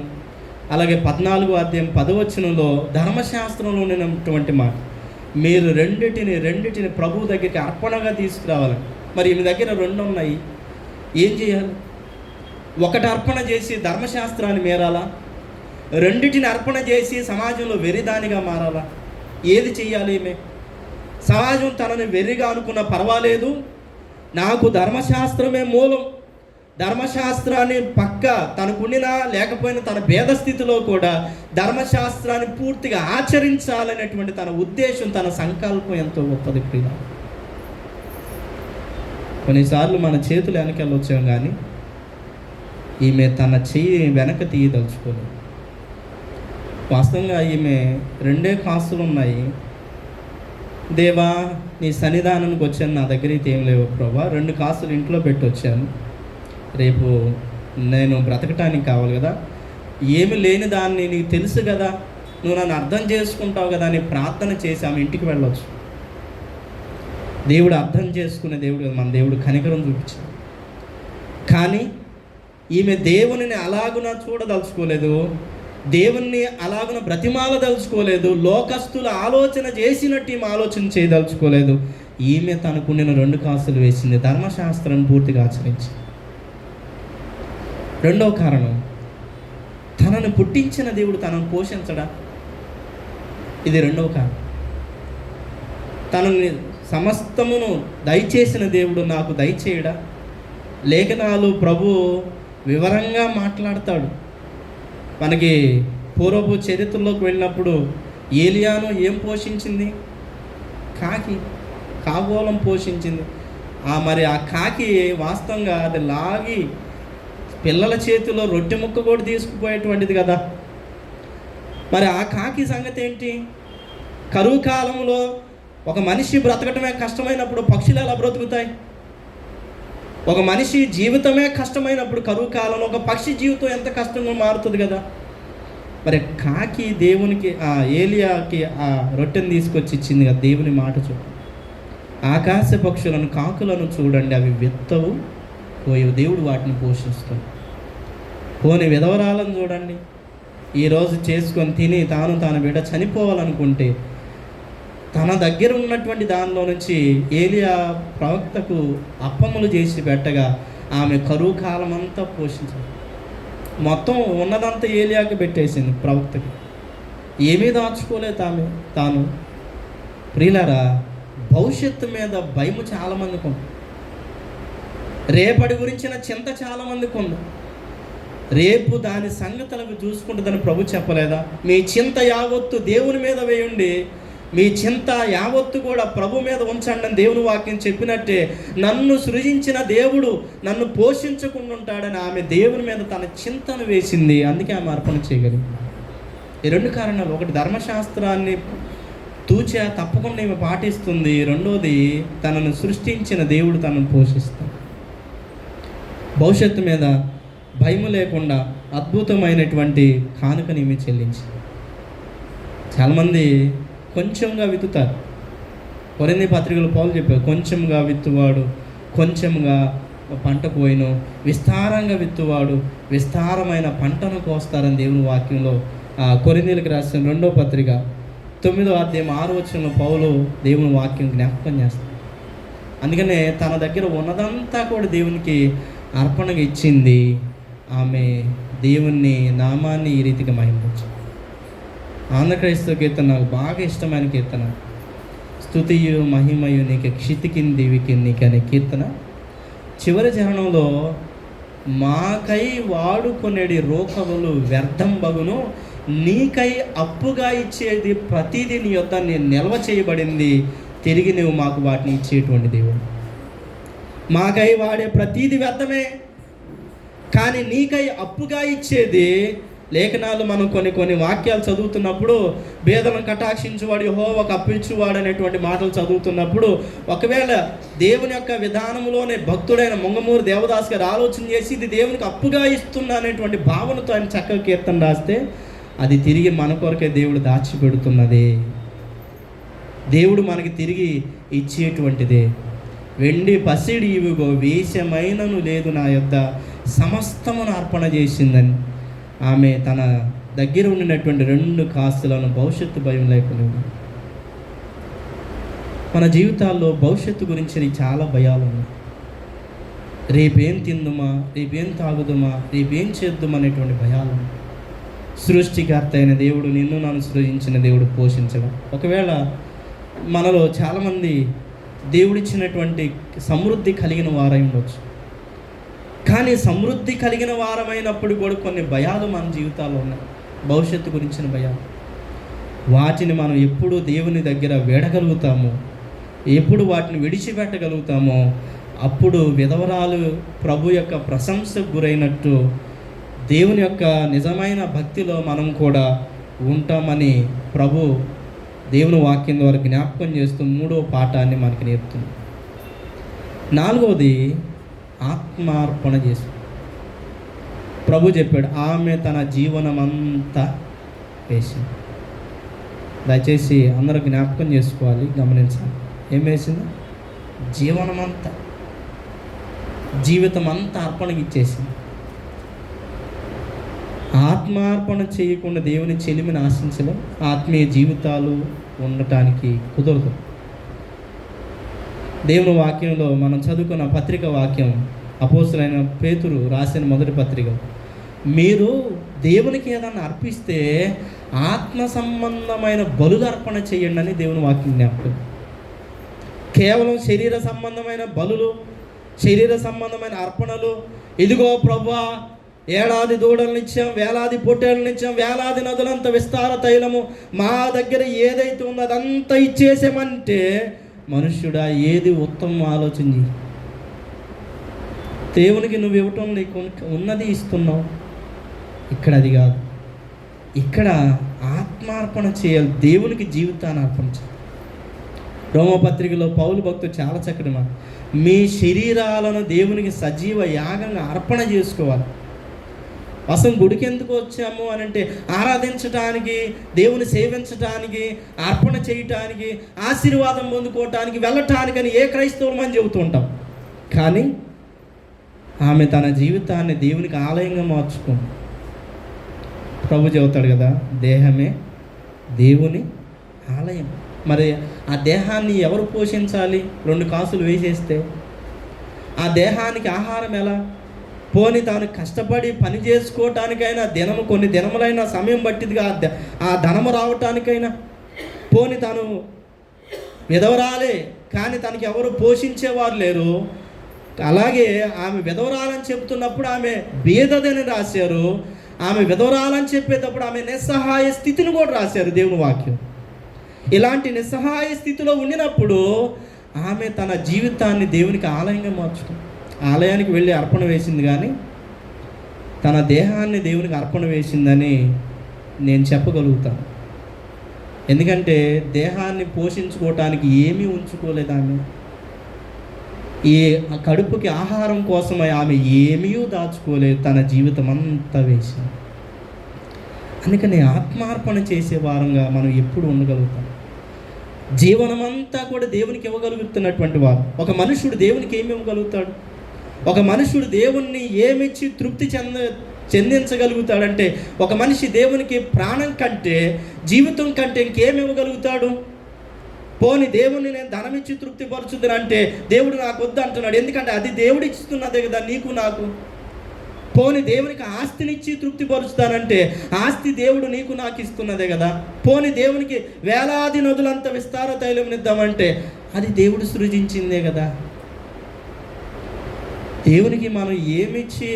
అలాగే 14వ అధ్యాయం 10వ వచనంలో ధర్మశాస్త్రంలో ఉన్నటువంటి మాట, మీరు రెండిటిని ప్రభువు దగ్గరికి అర్పణగా తీసుకురావాలి. మరి మీ దగ్గర 2 ఉన్నాయి, ఏం చేయాలి? ఒకటి అర్పణ చేసి ధర్మశాస్త్రాన్ని మేరాలా? రెండిటిని అర్పణ చేసి సమాజంలో వెర్రిదానిగా మారాలా? ఏది చెయ్యాలి? సమాజం తనని వెర్రిగా అనుకున్న పర్వాలేదు, నాకు ధర్మశాస్త్రమే మూలం, ధర్మశాస్త్రాన్ని పక్క తనకుండినా లేకపోయినా తన భేద స్థితిలో కూడా ధర్మశాస్త్రాన్ని పూర్తిగా ఆచరించాలనేటువంటి తన ఉద్దేశం, తన సంకల్పం ఎంతో గొప్పది ప్రియ. కొన్నిసార్లు మన చేతులు వెనకెళ్ళొచ్చాం, కానీ ఈమె తన చెయ్యి వెనక తీయదలుచుకోలేదు. వాస్తవంగా ఈమె 2 కాసులు ఉన్నాయి. దేవా, నీ సన్నిధానానికి వచ్చాను, నా దగ్గర అయితే ఏం లేవు ప్రభా, 2 కాసులు ఇంట్లో పెట్టి వచ్చాను, రేపు నేను బ్రతకటానికి కావాలి కదా, ఏమి లేని దాన్ని నీకు తెలుసు కదా, నువ్వు నన్ను అర్థం చేసుకుంటావు కదా అని ప్రార్థన చేసి ఆమె ఇంటికి వెళ్ళవచ్చు. దేవుడు అర్థం చేసుకునే దేవుడు కదా, మన దేవుడు కనికరం చూపించాడు. కానీ ఈమె దేవునిని అలాగున చూడదలుచుకోలేదు, దేవుణ్ణి అలాగున బ్రతిమాలదలుచుకోలేదు, లోకస్తుల ఆలోచన చేసినట్టు ఈమె ఆలోచన చేయదలుచుకోలేదు. ఈమె తనకుండిన 2 కాసులు వేసింది, ధర్మశాస్త్రాన్ని పూర్తిగా ఆచరించి. 2వ కారణం, తనను పుట్టించిన దేవుడు తనను పోషించడా? ఇది 2వ కారణం. తనని సమస్తమును దయచేసిన దేవుడు నాకు దయచేయడా? లేఖనాలు ప్రభు వివరంగా మాట్లాడతాడు. మనకి పూర్వపు చరిత్రలోకి వెళ్ళినప్పుడు ఏలియాను ఏం పోషించింది? కాగోళం పోషించింది. మరి ఆ కాకి వాస్తవంగా అది లాగి పిల్లల చేతిలో రొట్టె ముక్క కూడా తీసుకుపోయేటువంటిది కదా. మరి ఆ కాకి సంగతి ఏంటి? కరువు కాలంలో ఒక మనిషి బ్రతకటమే కష్టమైనప్పుడు పక్షులు ఎలా బ్రతుకుతాయి? ఒక మనిషి జీవితమే కష్టమైనప్పుడు కరువు కాలంలో ఒక పక్షి జీవితం ఎంత కష్టంగా మారుతుంది కదా. మరి కాకి దేవునికి ఏలియాకి ఆ రొట్టెని తీసుకొచ్చి ఇచ్చింది కదా. దేవుని మాట చూడండి, ఆకాశ పక్షులను కాకులను చూడండి, అవి విత్తవు పోయి దేవుడు వాటిని పోషిస్తాడు. పోని విధవరాలను చూడండి, ఈరోజు చేసుకొని తిని తాను బిడ్డ చనిపోవాలనుకుంటే తన దగ్గర ఉన్నటువంటి దానిలో నుంచి ఏలియా ప్రవక్తకు అప్పములు చేసి పెట్టగా ఆమె కరువు కాలం అంతా పోషించారు. మొత్తం ఉన్నదంతా ఏలియాకి పెట్టేసింది ప్రవక్తకి, ఏమీ దాచుకోలేదు తాను. ప్రియులారా, భవిష్యత్తు మీద భయము చాలామందికి ఉంది, రేపటి గురించిన చింత చాలామందికి ఉంది. రేపు దాని సంగతులకు చూసుకుంటుందని ప్రభు చెప్పలేదా? మీ చింత యావత్తు దేవుని మీద వేయండి, మీ చింత యావత్తు కూడా ప్రభు మీద ఉంచండి అని దేవుని వాక్యం చెప్పినట్టే, నన్ను సృజించిన దేవుడు నన్ను పోషించకుండా ఉంటాడని ఆమె దేవుని మీద తన చింతను వేసింది. అందుకే ఆమె అర్పణ చేయగలిగింది. ఈ 2 కారణాలు, ఒకటి ధర్మశాస్త్రాన్ని తూచా తప్పకుండా ఈమె పాటిస్తుంది, రెండోది తనను సృష్టించిన దేవుడు తనను పోషిస్తాడు. భవిష్యత్తు మీద భయము లేకుండా అద్భుతమైనటువంటి కానుకని ఈమె చెల్లించింది. చాలామంది కొంచెంగా విత్తుతారు. కొరింథీ పత్రికలో పౌలు చెప్పారు, కొంచెంగా విత్తువాడు కొంచెంగా పంట కోయను, విస్తారంగా విత్తువాడు విస్తారమైన పంటను కోస్తారని దేవుని వాక్యంలో కొరింథీలకు రాసిన 2వ పత్రిక 9వ అధ్యాయం 6వ వచనంలో పౌలు దేవుని వాక్యం జ్ఞాపకం చేస్తాడు. అందుకనే తన దగ్గర ఉన్నదంతా కూడా దేవునికి అర్పణగా ఇచ్చింది. ఆమె దేవుని నామాన్ని ఈ రీతిగా మహిమించింది. ఆంధ్రక్రైస్తవ కీర్తన నాకు బాగా ఇష్టమైన కీర్తన, స్తుతియు మహిమయు నీకు క్షితికిన్ దివికిన్ నీకు అనే కీర్తన. చివరి చరణంలో మాకై వాడుకొనేది రోకములు వ్యర్థం బగును, నీకై అప్పుగా ఇచ్చేది ప్రతిదీ నీ యొద్ద నిల్వ చేయబడింది, తిరిగి నువ్వు మాకు వాటిని ఇచ్చేటువంటి దేవుడు. మాకై వాడే ప్రతీది వ్యర్థమే, కానీ నీకై అప్పుగా ఇచ్చేది. లేఖనాలు మనం కొన్ని వాక్యాలు చదువుతున్నప్పుడు భేదలను కటాక్షించువాడు యెహోవాకు అప్పిచ్చువాడు అనేటువంటి మాటలు చదువుతున్నప్పుడు ఒకవేళ దేవుని యొక్క విధానంలోనే భక్తుడైన మొంగమూరు దేవదాస్ గారు ఆలోచన చేసి ఇది దేవునికి అప్పుగా ఇస్తున్నా అనేటువంటి భావనతో ఆయన చక్కగా కీర్తన రాస్తే అది తిరిగి మన కొరకే దేవుడు దాచిపెడుతున్నదే, దేవుడు మనకి తిరిగి ఇచ్చేటువంటిదే. వెండి పసిడి ఇవిగో వేషమైనను లేదు నా యొద్ద, సమస్తమును అర్పణ చేసిందని ఆమె తన దగ్గర ఉండినటువంటి 2 కాసులను భవిష్యత్తు భయం లేకుండా. మన జీవితాల్లో భవిష్యత్తు గురించి చాలా భయాలు ఉన్నాయి. రేపేం తిందుమా, రేపేం తాగుదుమా, రేపేం చేద్దామా అనేటువంటి భయాలు ఉన్నాయి. సృష్టికర్త అయిన దేవుడు, నిన్ను నన్ను సృజించిన దేవుడు పోషించడం. ఒకవేళ మనలో చాలామంది దేవుడిచ్చినటువంటి సమృద్ధి కలిగిన వారై ఉండొచ్చు, కానీ సమృద్ధి కలిగిన వారమైనప్పుడు కూడా కొన్ని భయాలు మన జీవితాల్లో ఉన్నాయి, భవిష్యత్తు గురించిన భయాలు. వాటిని మనం ఎప్పుడు దేవుని దగ్గర వేడగలుగుతామో, ఎప్పుడు వాటిని విడిచిపెట్టగలుగుతామో అప్పుడు విధవరాలు ప్రభు యొక్క ప్రశంసకు గురైనట్టు దేవుని యొక్క నిజమైన భక్తిలో మనం కూడా ఉంటామని ప్రభు దేవుని వాక్యం ద్వారా జ్ఞాపకం చేస్తూ 3వ పాఠాన్ని మనకి నేర్పుతుంది. 4వది ఆత్మార్పణ చేసి ప్రభు చెప్పాడు, ఆమె తన జీవనమంతా వేసింది. దయచేసి అందరూ జ్ఞాపకం చేసుకోవాలి, గమనించాలి. ఏం వేసింది? జీవనమంతా, జీవితం అంతా అర్పణకి ఇచ్చేసింది. ఆత్మార్పణ చేయకుండా దేవుని చెలిమిని ఆశించలేం, ఆత్మీయ జీవితాలు ఉండటానికి కుదరదు. దేవుని వాక్యంలో మనం చదువుకున్న పత్రిక వాక్యం అపోస్తలుడైన పేతురు రాసిన మొదటి పత్రిక, మీరు దేవునికి ఏదన్నా అర్పిస్తే ఆత్మ సంబంధమైన బలులు అర్పణ చేయండి అని దేవుని వాక్యం జ్ఞాపకం. కేవలం శరీర సంబంధమైన బలులు, శరీర సంబంధమైన అర్పణలు, ఇదిగో ప్రభువా ఏడాది దూడలను ఇచ్చాం, వేలాది పొట్టేళ్ళని ఇచ్చాం, వేలాది నదులంత విస్తార తైలము మా దగ్గర ఏదైతే ఉందో అదంతా ఇచ్చేసామంటే, మనుష్యుడా ఏది ఉత్తమం ఆలోచన చేయి. దేవునికి నువ్వు ఇవ్వటం, నీకు ఉన్నది ఇస్తున్నావు. ఇక్కడ అది కాదు, ఇక్కడ ఆత్మార్పణ చేయాలి, దేవునికి జీవితాన్ని అర్పించాలి. రోమపత్రికలో పౌలు భక్తుడు చాలా చక్కటి మాట, మీ శరీరాలను దేవునికి సజీవ యాగంగా అర్పణ చేసుకోవాలి. అసలు గుడికి ఎందుకు వచ్చాము అని అంటే ఆరాధించడానికి, దేవుని సేవించడానికి, అర్పణ చేయటానికి, ఆశీర్వాదం పొందుకోవటానికి, వెళ్ళటానికని ఏ క్రైస్తవులు అని చెబుతూ ఉంటాం. కానీ ఆమె తన జీవితాన్ని దేవునికి ఆలయంగా మార్చుకుంది. ప్రభు చెబుతాడు కదా, దేహమే దేవుని ఆలయం. మరి ఆ దేహాన్ని ఎవరు పోషించాలి? 2 కాసులు వేసేస్తే ఆ దేహానికి ఆహారం ఎలా? పోని తాను కష్టపడి పని చేసుకోవటానికైనా కొన్ని దినములైనా సమయం పట్టిదిగా ఆ ధనము రావటానికైనా, పోని తాను విధవరాలే కానీ తనకి ఎవరు పోషించేవారు లేరు. అలాగే ఆమె విధవరాలని చెప్తున్నప్పుడు ఆమె బీదదని రాశారు, ఆమె విధవరాలని చెప్పేటప్పుడు ఆమె నిస్సహాయ స్థితిని కూడా రాశారు దేవుని వాక్యం. ఇలాంటి నిస్సహాయ స్థితిలో ఉండినప్పుడు ఆమె తన జీవితాన్ని దేవునికి ఆలయంగా మార్చుకుంది. ఆలయానికి వెళ్ళి అర్పణ వేసింది, కానీ తన దేహాన్ని దేవునికి అర్పణ వేసిందని నేను చెప్పగలుగుతాను. ఎందుకంటే దేహాన్ని పోషించుకోవటానికి ఏమీ ఉంచుకోలేదు ఆమె. ఈ కడుపుకి ఆహారం కోసమై ఆమె ఏమీ దాచుకోలేదు, తన జీవితం అంతా వేసింది. అందుకని ఆత్మార్పణ చేసే వారంగా మనం ఎప్పుడు ఉండగలుగుతాం? జీవనమంతా కూడా దేవునికి ఇవ్వగలుగుతున్నటువంటి వారు. ఒక మనుష్యుడు దేవునికి ఏమి ఇవ్వగలుగుతాడు? ఒక మనుష్యుడు దేవుణ్ణి ఏమిచ్చి తృప్తి చెందించగలుగుతాడంటే, ఒక మనిషి దేవునికి ప్రాణం కంటే, జీవితం కంటే ఇంకేమి ఇవ్వగలుగుతాడు? పోని దేవుణ్ణి నేను ధనం ఇచ్చి తృప్తి పరుచుదునంటే దేవుడు నాకు వద్దు అంటున్నాడు. ఎందుకంటే అది దేవుడు ఇస్తున్నదే కదా నీకు నాకు. పోని దేవునికి ఆస్తినిచ్చి తృప్తి పరుచుతానంటే ఆస్తి దేవుడు నీకు నాకు ఇస్తున్నదే కదా. పోని దేవునికి వేలాది నదులంత విస్తార తైలం ఇద్దామంటే అది దేవుడు సృజించిందే కదా. దేవునికి మనం ఏమిచ్చి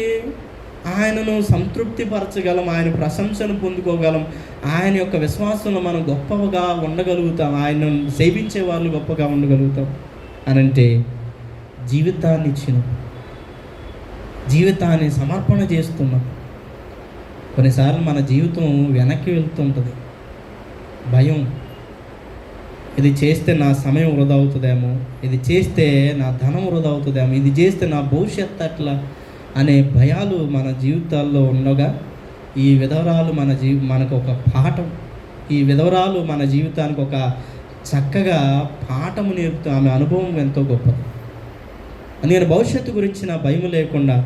ఆయనను సంతృప్తిపరచగలం, ఆయన ప్రశంసను పొందుకోగలం, ఆయన యొక్క విశ్వాసంలో మనం గొప్పగా ఉండగలుగుతాం, ఆయనను సేవించే వాళ్ళు గొప్పగా ఉండగలుగుతాం అనంటే జీవితాన్ని ఇచ్చిన జీవితాన్ని సమర్పణ చేస్తున్నాం. కొన్నిసార్లు మన జీవితం వెనక్కి వెళ్తుంటుంది. భయం, ఇది చేస్తే నా సమయం వృధా అవుతుందేమో, ఇది చేస్తే నా ధనం వృధా అవుతుందేమో, ఇది చేస్తే నా భవిష్యత్తు అట్లా అనే భయాలు మన జీవితాల్లో ఉండగా ఈ విధవరాలు మనకు ఒక పాఠం. ఈ విధవరాలు మన జీవితానికి ఒక చక్కగా పాఠము నేర్పుతూ, ఆమె అనుభవం ఎంతో గొప్పది. నేను భవిష్యత్తు గురించి నా భయం లేకుండా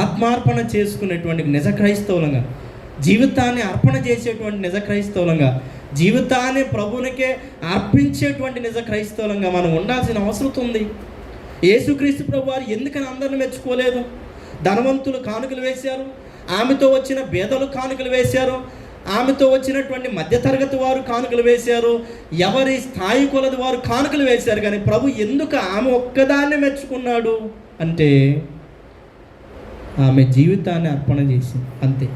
ఆత్మార్పణ చేసుకునేటువంటి నిజ క్రైస్తవులంగా, జీవితాన్ని అర్పణ చేసేటువంటి నిజ క్రైస్తవులంగా, జీవితాన్ని ప్రభునికే అర్పించేటువంటి నిజ క్రైస్తవులంగా మనం ఉండాల్సిన అవసరం ఉంది. యేసుక్రీస్తు ప్రభు వారు ఎందుకని అందరిని మెచ్చుకోలేదు? ధనవంతులు కానుకలు వేశారు, ఆమెతో వచ్చిన పేదలు కానుకలు వేశారు, ఆమెతో వచ్చినటువంటి మధ్యతరగతి వారు కానుకలు వేశారు, ఎవరి స్థాయి కొలది వారు కానుకలు వేశారు. కానీ ప్రభు ఎందుకు ఆమె ఒక్కదాన్ని మెచ్చుకున్నాడు అంటే ఆమె జీవితాన్ని అర్పణ చేసింది, అంతే.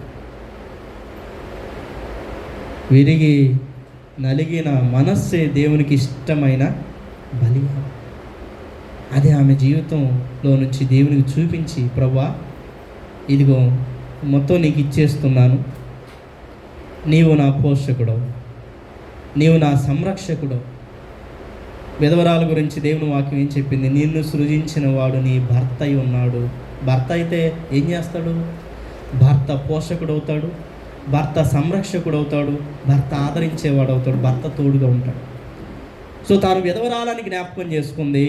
విరిగి నలిగిన మనస్సే దేవునికి ఇష్టమైన బలి. అది ఆమె జీవితంలో నుంచి దేవునికి చూపించి, ప్రభువా ఇదిగో మొత్తం నీకు ఇచ్చేస్తున్నాను, నీవు నా పోషకుడవు, నీవు నా సంరక్షకుడవు. విధవరాల గురించి దేవుని వాక్యం ఏం చెప్పింది? నిన్ను సృజించిన వాడు నీ భర్త అయి ఉన్నాడు. భర్త అయితే ఏం చేస్తాడు? భర్త పోషకుడు అవుతాడు, భర్త సంరక్షకుడు అవుతాడు, భర్త ఆదరించేవాడు అవుతాడు, భర్త తోడుగా ఉంటాడు. సో తాను విధవరాలని జ్ఞాపకం చేసుకుంది.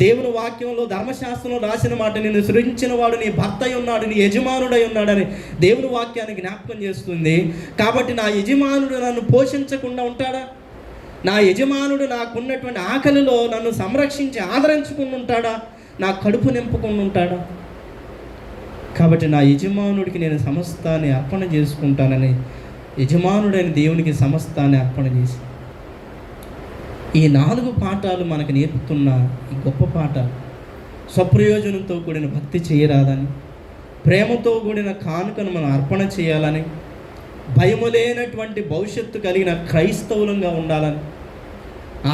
దేవుని వాక్యంలో ధర్మశాస్త్రంలో రాసిన మాట, నిన్ను సృజించిన వాడు నీ భర్త అయి ఉన్నాడు, నీ యజమానుడై ఉన్నాడని దేవుని వాక్యాన్ని జ్ఞాపకం చేస్తుంది. కాబట్టి నా యజమానుడు నన్ను పోషించకుండా ఉంటాడా? నా యజమానుడు నాకున్నటువంటి ఆకలిలో నన్ను సంరక్షించి ఆదరించుకుని ఉంటాడా? నా కడుపు నింపుకుని ఉంటాడా? కాబట్టి నా యజమానుడికి నేను సమస్తాన్ని అర్పణ చేసుకుంటానని యజమానుడైన దేవునికి సమస్తాన్ని అర్పణ చేసి, ఈ 4 పాఠాలు మనకు నేర్పుతున్న ఈ గొప్ప పాఠాలు, స్వప్రయోజనంతో కూడిన భక్తి చేయరాదని, ప్రేమతో కూడిన కానుకను మనం అర్పణ చేయాలని, భయము లేనటువంటి భవిష్యత్తు కలిగిన క్రైస్తవులంగా ఉండాలని,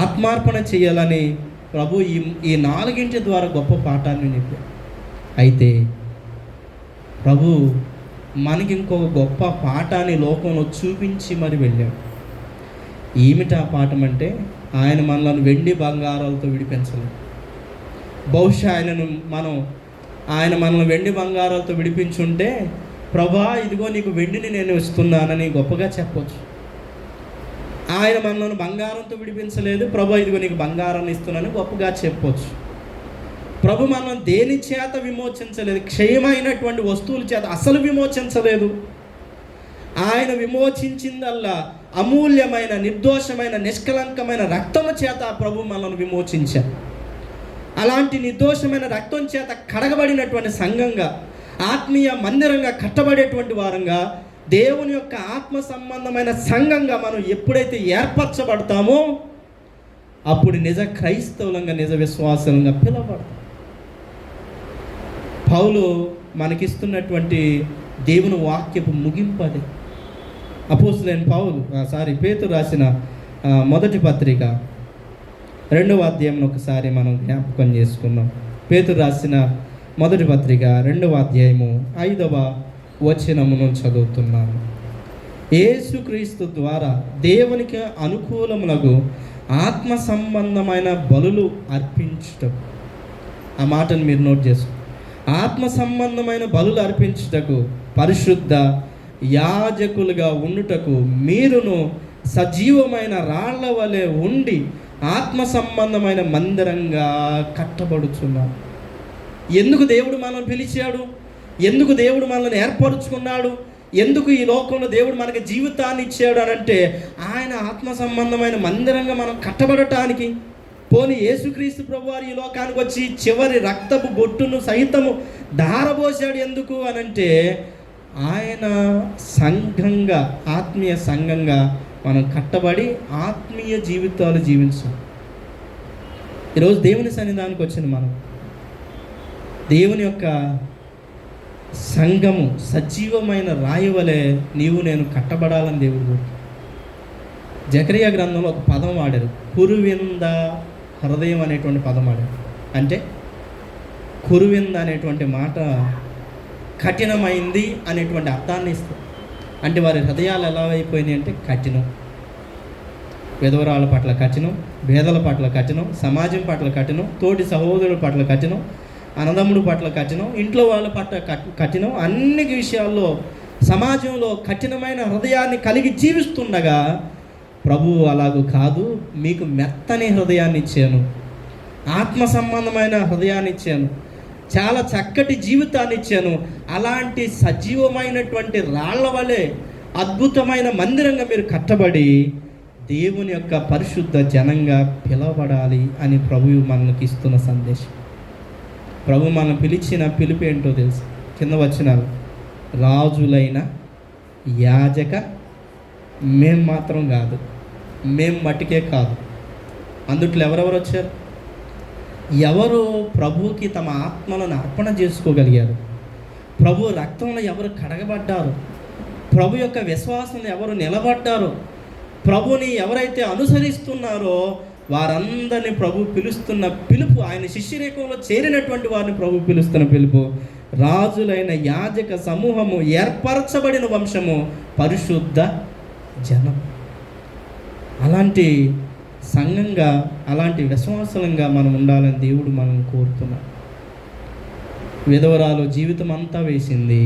ఆత్మార్పణ చేయాలని ప్రభు ఈ 4 ద్వారా గొప్ప పాఠాన్ని నేర్పారు. అయితే ప్రభు మనకి ఇంకొక గొప్ప పాఠాన్ని లోకంలో చూపించి మరి వెళ్ళాడు. ఏమిటా పాఠం అంటే, ఆయన మనలను వెండి బంగారాలతో విడిపించలేదు. బహుశా ఆయన మనల్ని వెండి బంగారాలతో విడిపించుంటే, ప్రభా ఇదిగో నీకు వెండిని నేను ఇస్తున్నానని గొప్పగా చెప్పవచ్చు. ఆయన మనల్ని బంగారంతో విడిపించలేదు, ప్రభా ఇదిగో నీకు బంగారాన్ని ఇస్తున్నానని గొప్పగా చెప్పవచ్చు. ప్రభు మనల్ని దేని చేత విమోచించలేదు, క్షయమైనటువంటి వస్తువుల చేత అసలు విమోచించలేదు. ఆయన విమోచించిందల్లా అమూల్యమైన, నిర్దోషమైన, నిష్కలంకమైన రక్తము చేత ప్రభు మనల్ని విమోచించారు. అలాంటి నిర్దోషమైన రక్తం చేత కడగబడినటువంటి సంఘంగా, ఆత్మీయ మందిరంగా కట్టబడేటువంటి వారంగా, దేవుని యొక్క ఆత్మ సంబంధమైన సంఘంగా మనం ఎప్పుడైతే ఏర్పరచబడతామో అప్పుడు నిజ క్రైస్తవులంగా, నిజ విశ్వాసంగా పిలువబడతాం. పౌలు మనకిస్తున్నటువంటి దేవుని వాక్యపు ముగింపు అదే. అపోస్తలుడైన పేతురు రాసిన మొదటి పత్రిక 2వ అధ్యాయం ఒకసారి మనం జ్ఞాపకం చేసుకుందాం. పేతురు రాసిన మొదటి పత్రిక 2వ అధ్యాయము 5వ వచనమును చదువుతున్నాము. యేసుక్రీస్తు ద్వారా దేవునికి అనుకూలములకు ఆత్మ సంబంధమైన బలులు అర్పించుటకు, ఆ మాటను మీరు నోట్ చేసుకో. ఆత్మ సంబంధమైన బలులు అర్పించుటకు, పరిశుద్ధ యాజకులుగా ఉండుటకు మీరును సజీవమైన రాళ్ల వలె ఉండి ఆత్మ సంబంధమైన మందిరంగా కట్టబడుచున్నారు. ఎందుకు దేవుడు మనల్ని పిలిచాడు? ఎందుకు దేవుడు మనల్ని ఏర్పరుచుకున్నాడు? ఎందుకు ఈ లోకంలో దేవుడు మనకి జీవితాన్ని ఇచ్చాడు అని అంటే, ఆయన ఆత్మ సంబంధమైన మందిరంగా మనం కట్టబడటానికి. పోనీ యేసుక్రీస్తు ప్రభువారు ఈ లోకానికి వచ్చి చివరి రక్తపు బొట్టును సైతము ధారపోసాడు ఎందుకు అనంటే, ఆయన సంఘంగా, ఆత్మీయ సంఘంగా మనం కట్టబడి ఆత్మీయ జీవితాలు జీవించాం. ఈరోజు దేవుని సన్నిధానికి వచ్చిన మనం దేవుని యొక్క సంఘము సజీవమైన రాయి వలె నీవు నేను కట్టబడాలని దేవుడు. జకరియా గ్రంథంలో ఒక పదం వాడారు, కురువింద హృదయం అనేటువంటి పదం వాడారు. అంటే కురువింద అనేటువంటి మాట కఠినమైంది అనేటువంటి అర్థాన్ని ఇస్తుంది. అంటే వారి హృదయాలు ఎలా అయిపోయినాయి అంటే కఠినం. విధవరాల పట్ల కఠినం, పేదల పట్ల కఠినం, సమాజం పట్ల కఠినం, తోటి సహోదరుల పట్ల కఠినం, అన్నదమ్ముడు పట్ల కఠినం, ఇంట్లో వాళ్ళ పట్ల కఠినం. అన్ని విషయాల్లో సమాజంలో కఠినమైన హృదయాన్ని కలిగి జీవిస్తుండగా ప్రభువు అలాగూ కాదు, మీకు మెత్తని హృదయాన్ని ఇచ్చాను, ఆత్మ సంబంధమైన హృదయాన్ని ఇచ్చాను, చాలా చక్కటి జీవితాన్ని ఇచ్చాను. అలాంటి సజీవమైనటువంటి రాళ్ల వలె అద్భుతమైన మందిరంగా మీరు కట్టబడి దేవుని యొక్క పరిశుద్ధ జనంగా పిలవబడాలి అని ప్రభువు మనకి ఇస్తున్న సందేశం. ప్రభు మనల్ని పిలిచిన పిలుపు ఏంటో తెలుసు. కింద వచనాలు, రాజులైన యాజక, మేం మాత్రం కాదు, మేం మట్టుకే కాదు. అందుట్లో ఎవరెవరు వచ్చారు? ఎవరు ప్రభువుకి తమ ఆత్మలను అర్పణ చేసుకోగలిగారు? ప్రభు రక్తంలో ఎవరు కడగబడ్డారు? ప్రభు యొక్క విశ్వాసంలో ఎవరు నిలబడ్డారు? ప్రభుని ఎవరైతే అనుసరిస్తున్నారో వారందరినీ ప్రభు పిలుస్తున్న పిలుపు, ఆయన శిష్యరేఖంలో చేరినటువంటి వారిని ప్రభు పిలుస్తున్న పిలుపు, రాజులైన యాజక సమూహము, ఏర్పరచబడిన వంశము, పరిశుద్ధ జనం. అలాంటి సంఘంగా, అలాంటి విశ్వాసంగా మనం ఉండాలని దేవుడు మనం కోరుతున్నాడు. విధవరాలు జీవితం అంతా వేసింది.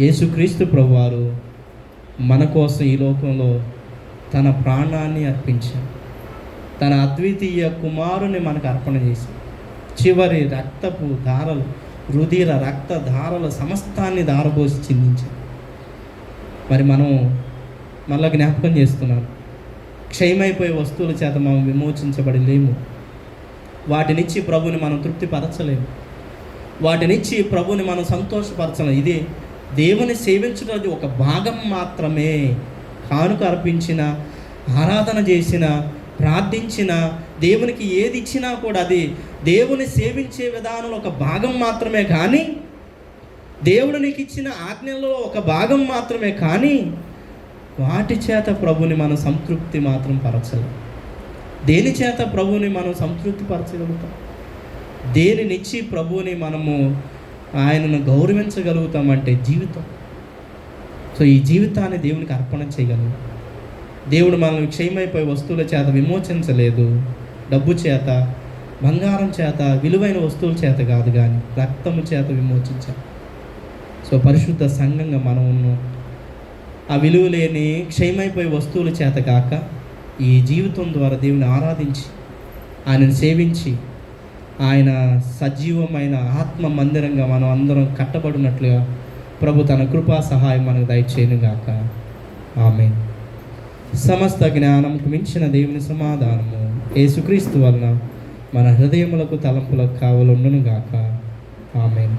యేసుక్రీస్తు ప్రభువారు మన కోసం ఈ లోకంలో తన ప్రాణాన్ని అర్పించాడు. తన అద్వితీయ కుమారుని మనకు అర్పణ చేసి చివరి రక్తపు ధారలు, రుధిర రక్త ధారలు సమస్తాన్ని ధారపోసి చిందించాడు. మరి మనం మళ్ళీ జ్ఞాపకం చేస్తున్నాం, క్షయమైపోయే వస్తువుల చేత మనం విమోచించబడి లేము. వాటినిచ్చి ప్రభుని మనం తృప్తిపరచలేము. వాటినిచ్చి ప్రభుని మనం సంతోషపరచలేము. ఇది దేవుని సేవించడం ఒక భాగం మాత్రమే. కానుక అర్పించిన, ఆరాధన చేసిన, ప్రార్థించిన, దేవునికి ఏది ఇచ్చినా కూడా అది దేవుని సేవించే విధానంలో ఒక భాగం మాత్రమే. కానీ దేవుడు నీకు ఇచ్చిన ఆజ్ఞల్లో ఒక భాగం మాత్రమే. కానీ వాటి చేత ప్రభుని మనం సంతృప్తి మాత్రం పరచలేం. దేని చేత ప్రభుని మనం సంతృప్తి పరచగలుగుతాం? దేనినిచ్చి ప్రభుని మనము ఆయనను గౌరవించగలుగుతామంటే జీవితం. సో ఈ జీవితాన్ని దేవునికి అర్పణ చేయగలం. దేవుడు మనల్ని క్షయమైపోయే వస్తువుల చేత విమోచించలేదు. డబ్బు చేత, బంగారం చేత, విలువైన వస్తువుల చేత కాదు, కానీ రక్తము చేత విమోచించాలి. సో పరిశుద్ధ సంఘంగా మనం ఉన్నాం. ఆ విలువ లేని క్షయమైపోయే వస్తువుల చేత కాక ఈ జీవితం ద్వారా దేవుని ఆరాధించి, ఆయనను సేవించి, ఆయన సజీవమైన ఆత్మ మందిరంగా మనం అందరం కట్టబడినట్లుగా ప్రభు తన కృపా సహాయం మనకు దయచేయను గాక. ఆమేన్. సమస్త జ్ఞానముకు మించిన దేవుని సమాధానము యేసుక్రీస్తు వలన మన హృదయములకు, తలంపులకు కావలుండును గాక. ఆమేన్.